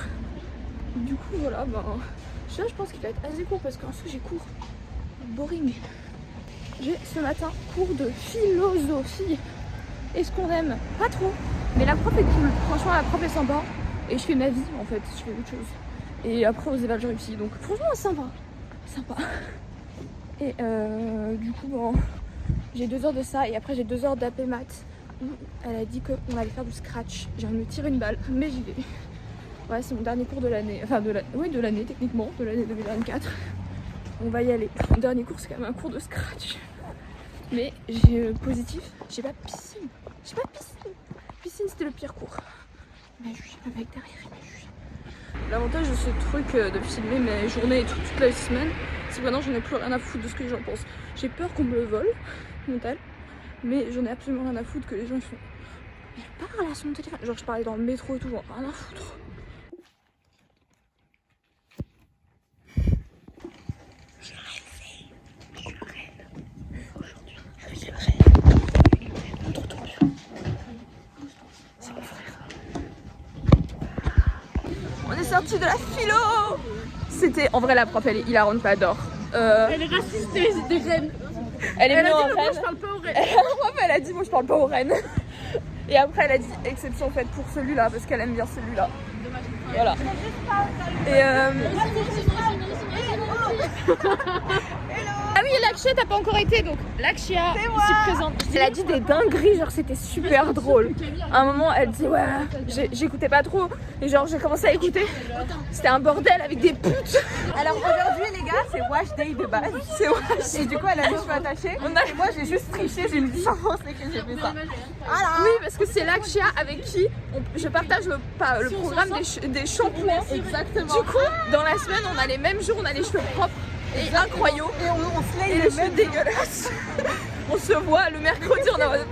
Du coup, voilà, je pense qu'il va être assez court parce qu'ensuite j'ai cours. Boring. J'ai ce matin cours de philosophie. Est-ce qu'on aime? Pas trop. Mais la prof est cool. Franchement, la prof est sympa. Et je fais ma vie en fait. Je fais autre chose. Et après, aux évaluations, je réussis. Donc, franchement, sympa. Sympa. Et du coup, j'ai 2 heures de ça. Et après, j'ai 2 heures d'AP maths. Elle a dit qu'on allait faire du scratch. J'ai envie de me tirer une balle. Mais j'y vais. Ouais, c'est mon dernier cours de l'année. Enfin, de l'année techniquement. De l'année 2024. On va y aller. Mon dernier cours, c'est quand même un cours de scratch. Mais j'ai positif, j'ai pas piscine. J'ai pas piscine. Piscine, c'était le pire cours. Mais je suis avec derrière, il m'a jugé. L'avantage de ce truc de filmer mes journées et toute la semaine, c'est que maintenant j'en ai plus rien à foutre de ce que les gens pensent. J'ai peur qu'on me le vole, mon tel, mais j'en ai absolument rien à foutre que les gens ils font. Elle parle à son téléphone. Genre, je parlais dans le métro et tout, genre rien à foutre. Sortie de la philo. C'était en vrai la prof, elle est hilarante, pas d'or. Elle est raciste des reines. Elle est Elle a venue dit en mais moi reine. je parle pas aux reines. La prof elle a dit moi je parle pas aux reines. Et après elle a dit exception faite pour celui-là parce qu'elle aime bien celui-là. Voilà. Et ah oui, Lakshia t'as pas encore été donc Lakshia ici présente. Elle a dit des dingueries, genre c'était super drôle. À un moment elle dit ouais, j'écoutais pas trop et genre j'ai commencé à écouter. C'était un bordel avec des putes. Alors aujourd'hui les gars, c'est wash day de base. C'est wash. Et du coup elle a les cheveux attachés. Et moi j'ai juste triché, j'ai une différence et que j'ai fait ça. Voilà. Oui, parce que c'est Lakshia avec qui je partage le programme des shampoings. Exactement. Du coup, dans la semaine, on a les mêmes jours, on a les cheveux propres et incroyables. Et on se lay Et les cheveux dégueulasses. On se voit le mercredi, on est en mode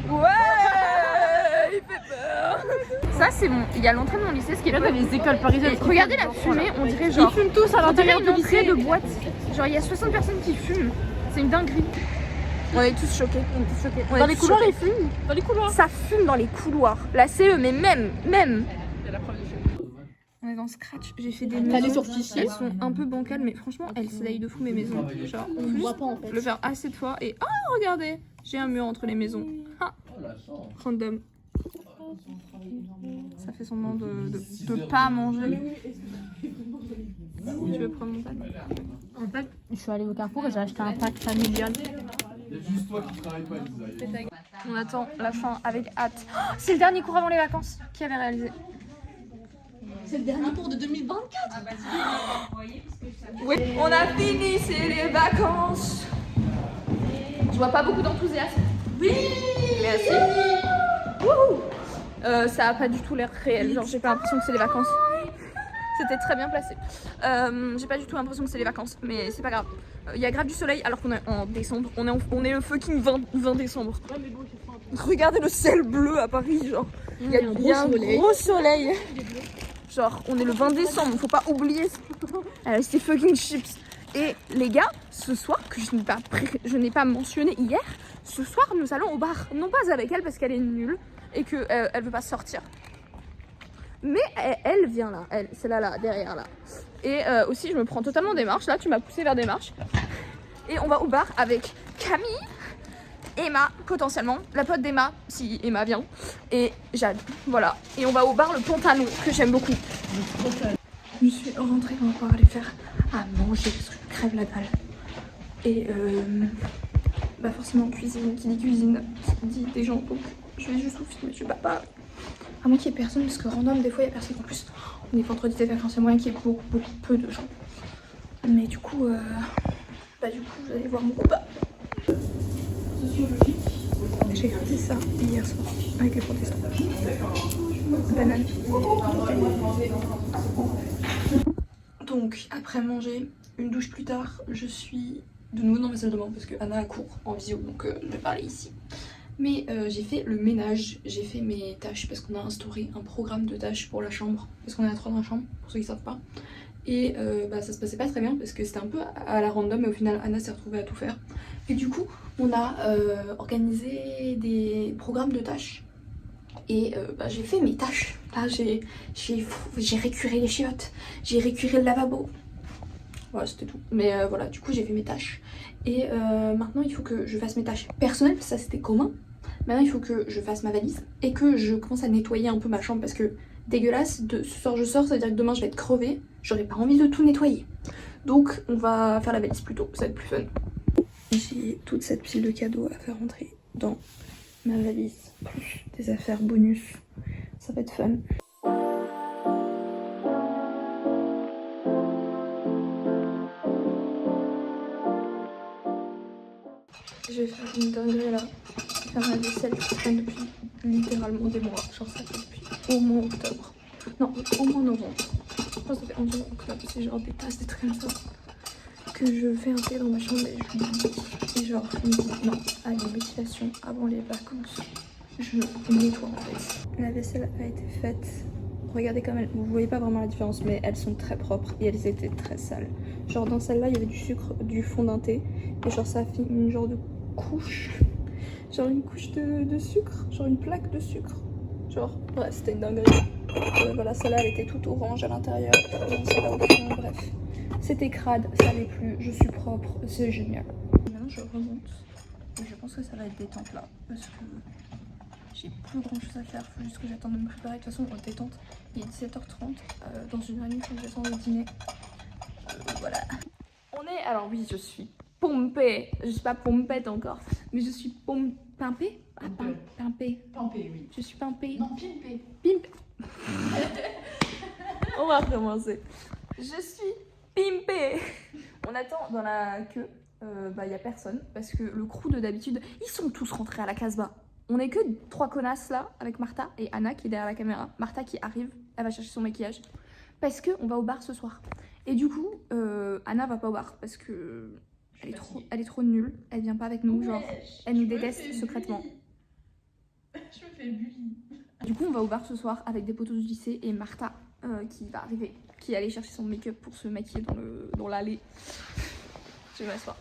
ouais, il fait peur. c'est bon. Il y a l'entrée de mon lycée, ce qui est Là, t'as les écoles parisiennes. Et regardez la fumée, on dirait genre. Ils fument tous à On dirait l'intérieur une du entrée lycée. de boîte. Genre il y a 60 personnes qui fument. C'est une dinguerie. On est tous choqués. On est tous choqués. On est Dans les tous couloirs, choqués. ils fument. Dans les couloirs. Ça fume dans les couloirs. La CE, mais même. On est dans Scratch. J'ai fait des T'as des maisons. sorties. Elles sont un peu bancales, mais franchement, elles s'élayent de fou mes maisons. Genre, On voit pas en fait. le faire assez de fois et oh regardez, j'ai un mur entre les maisons. Ah, random. Ça fait semblant de pas manger. Tu veux prendre mon pack? En fait, je suis allée au Carrefour et j'ai acheté un pack familial. Il y a juste toi qui travaille pas, Isaïe. On attend la fin avec hâte. Oh, c'est le dernier cours avant les vacances qui avait réalisé. C'est le dernier cours de 2024. Oui, on a fini, c'est les vacances. Je vois pas beaucoup d'enthousiasme. Oui, merci. Wouhou. Ça a pas du tout l'air réel. Genre, j'ai pas l'impression que c'est les vacances. C'était très bien placé. J'ai pas du tout l'impression que c'est les vacances, mais c'est pas grave. Il y a grave du soleil alors qu'on est en décembre. On est le fucking 20 décembre. Regardez le ciel bleu à Paris, genre. Il y a un gros soleil. Genre, on est le 20 décembre, faut pas oublier ces fucking chips. Et les gars, ce soir, que je n'ai pas mentionné hier, ce soir, nous allons au bar. Non pas avec elle parce qu'elle est nulle et qu'elle elle veut pas sortir. Mais elle vient là, c'est là, derrière là. Et aussi, je me prends totalement des marches. Là, tu m'as poussé vers des marches. Et on va au bar avec Camille, Emma, potentiellement, la pote d'Emma, si Emma vient, et Jade, voilà. Et on va au bar Le Pantalon, que j'aime beaucoup. Je suis rentrée, on va pouvoir aller faire à manger, parce que je crève la dalle. Et bah forcément cuisine, qui dit cuisine, qui dit des gens, donc je vais juste vous filmer, je vais pas... À moins qu'il y ait personne, parce que random, des fois il y a personne. En plus, on est vendredi des vacances, c'est moyen qu'il y ait beaucoup peu de gens. Mais du coup, vous allez voir mon repas. J'ai gratté ça hier soir avec les professeurs. Banane. Donc, après manger, une douche plus tard, je suis de nouveau dans ma salle de bain parce que Anna a cours en visio, donc je vais parler ici. Mais j'ai fait le ménage, j'ai fait mes tâches parce qu'on a instauré un programme de tâches pour la chambre. Parce qu'on est à 3 dans la chambre, pour ceux qui ne savent pas. Et ça se passait pas très bien parce que c'était un peu à la random, mais au final Anna s'est retrouvée à tout faire. Et du coup, on a organisé des programmes de tâches. Et j'ai fait mes tâches. Là, j'ai récuré les chiottes, j'ai récuré le lavabo. Voilà, c'était tout. Mais voilà, du coup, j'ai fait mes tâches. Et maintenant, il faut que je fasse mes tâches personnelles, parce que ça, c'était commun. Maintenant, il faut que je fasse ma valise et que je commence à nettoyer un peu ma chambre parce que dégueulasse, ce soir je sors, ça veut dire que demain je vais être crevée. J'aurais pas envie de tout nettoyer. Donc, on va faire la valise plutôt, ça va être plus fun. J'ai toute cette pile de cadeaux à faire rentrer dans ma valise, plus des affaires bonus. Ça va être fun. Je vais faire une dinguerie là. Faire ma vaisselle qui traîne depuis littéralement des mois. Genre ça fait depuis au moins octobre. Non, au moins novembre. Je pense que ça fait environ octobre. C'est genre des tasses, des trucs comme ça. Que je fais un thé dans ma chambre et je l'oublie. Et genre, je me dis non, allez, motivation avant les vacances. Je nettoie en fait. La vaisselle a été faite. Regardez comme elles, vous voyez pas vraiment la différence, mais elles sont très propres et elles étaient très sales. Genre dans celle-là, il y avait du sucre, du fond d'un thé. Et genre ça a fait une genre de couche. Genre une couche de sucre. Genre une plaque de sucre. Genre, bref, c'était une dinguerie. Voilà, celle-là, elle était toute orange à l'intérieur. Celle-là au fond, bref. C'était crade, ça allait plus, je suis propre, c'est génial. Maintenant, je remonte. Et je pense que ça va être détente là. Parce que j'ai plus grand chose à faire, faut juste que j'attende de me préparer. De toute façon, détente, il est 17h30. Dans une heure et demie, il faut que j'attende le dîner. Voilà. On est. Alors, oui, je suis pompée. Je suis pas pompette encore, mais je suis pimpée. Ah, pimpée. Pimpée, oui. Je suis pimpée. Non, pimpée. Pimp. On va recommencer. Je suis pimpée. On attend dans la queue. Y a personne parce que le crew de d'habitude, ils sont tous rentrés à la Casbah. On est que 3 connasses là avec Martha et Anna qui est derrière la caméra. Martha qui arrive, elle va chercher son maquillage parce que on va au bar ce soir. Et du coup, Anna va pas au bar parce que elle est trop nulle. Elle vient pas avec nous, genre elle nous déteste secrètement. Je me fais bully. Du coup, on va au bar ce soir avec des potos du lycée et Martha qui va arriver, qui est allée chercher son make-up pour se maquiller dans l'allée. Je vais m'asseoir.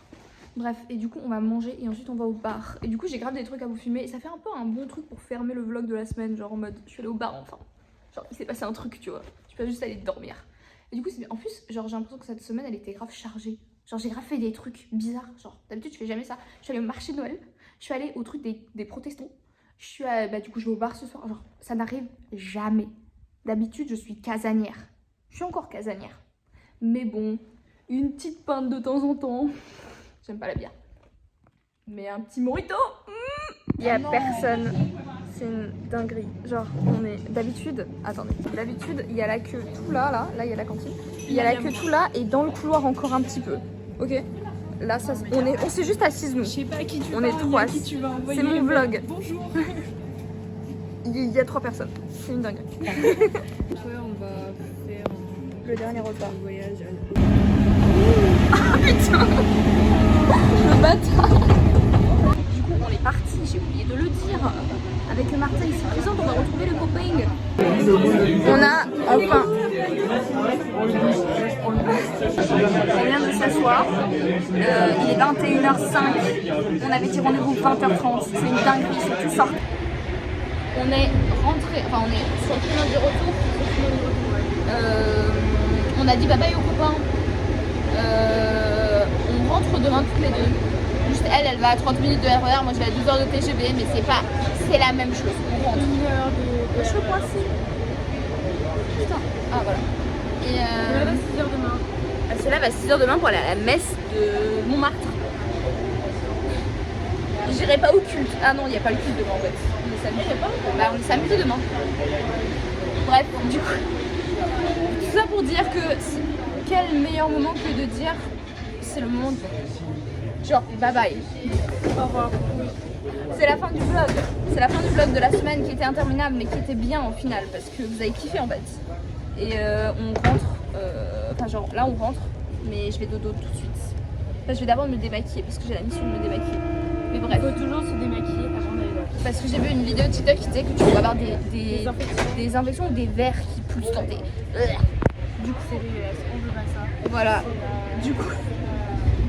Bref, et du coup, on va manger et ensuite on va au bar. Et du coup, j'ai grave des trucs à vous filmer. Et ça fait un peu un bon truc pour fermer le vlog de la semaine, genre en mode je suis allée au bar enfin. Genre, il s'est passé un truc, tu vois. Je peux juste aller dormir. Et du coup, en plus, genre, j'ai l'impression que cette semaine elle était grave chargée. Genre, j'ai grave fait des trucs bizarres. Genre, d'habitude, je fais jamais ça. Je suis allée au marché de Noël, je suis allée au truc des protestants. Je suis du coup, je vais au bar ce soir. Genre, ça n'arrive jamais. D'habitude, je suis casanière. Je suis encore casanière. Mais bon, une petite pinte de temps en temps. J'aime pas la bière. Mais un petit mojito. Il y a personne. C'est une dinguerie. Genre, on est d'habitude. Attendez. D'habitude, il y a la queue tout là, là, il y a la cantine. Il y a la queue tout là et dans le couloir encore un petit peu. Ok. Là, ça, on s'est juste assises nous. Je sais pas à qui tu on vas, est trois. C'est mon vlog. Bonjour. Il y a 3 personnes. C'est une dinguerie. Ouais, on va faire Le dernier repas. un voyage. Ah putain. Le bâtard. Du coup, on est parti. J'ai oublié de le dire. Avec Martha ici présente, on va retrouver le copain. On a enfin. On vient de s'asseoir. Il est 21h05. On avait dit rendez-vous 20h30. C'est une dinguerie, c'est tout sorti. On est rentré, enfin on est sur le chemin du retour. On a dit bye bye aux copains. On rentre demain toutes les deux. Juste elle va à 30 minutes de RER, moi je vais à 12 heures de TGV, mais c'est la même chose. On rentre. Une heure de cheveux coincés. Putain. Ah voilà. Et On lève à 6h demain. elle se lève à 6h demain pour aller à la messe de Montmartre. J'irai pas au culte. Ah non, il n'y a pas le culte demain en fait. On est samedi, bah on est samedi demain. Bref, du coup, tout ça pour dire que quel meilleur moment que de dire c'est le moment de... Genre bye bye. Au revoir. C'est la fin du vlog. C'est la fin du vlog de la semaine qui était interminable mais qui était bien au final parce que vous avez kiffé en fait. Et on rentre, enfin genre là on rentre mais je vais dodo tout de suite. Enfin, je vais d'abord me démaquiller parce que j'ai la mission de me démaquiller. Mais bref. Il faut toujours se démaquiller avant d'aller dans le Parce que j'ai vu une vidéo TikTok qui disait que tu peux avoir des infections ou des vers qui poussent dans tes... Du coup, c'est dégueulasse. On veut pas ça. Voilà.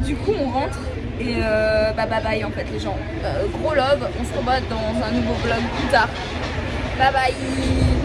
Du coup, on rentre et bye bye en fait les gens. Gros love, on se revoit dans un nouveau vlog plus tard. Bye bye.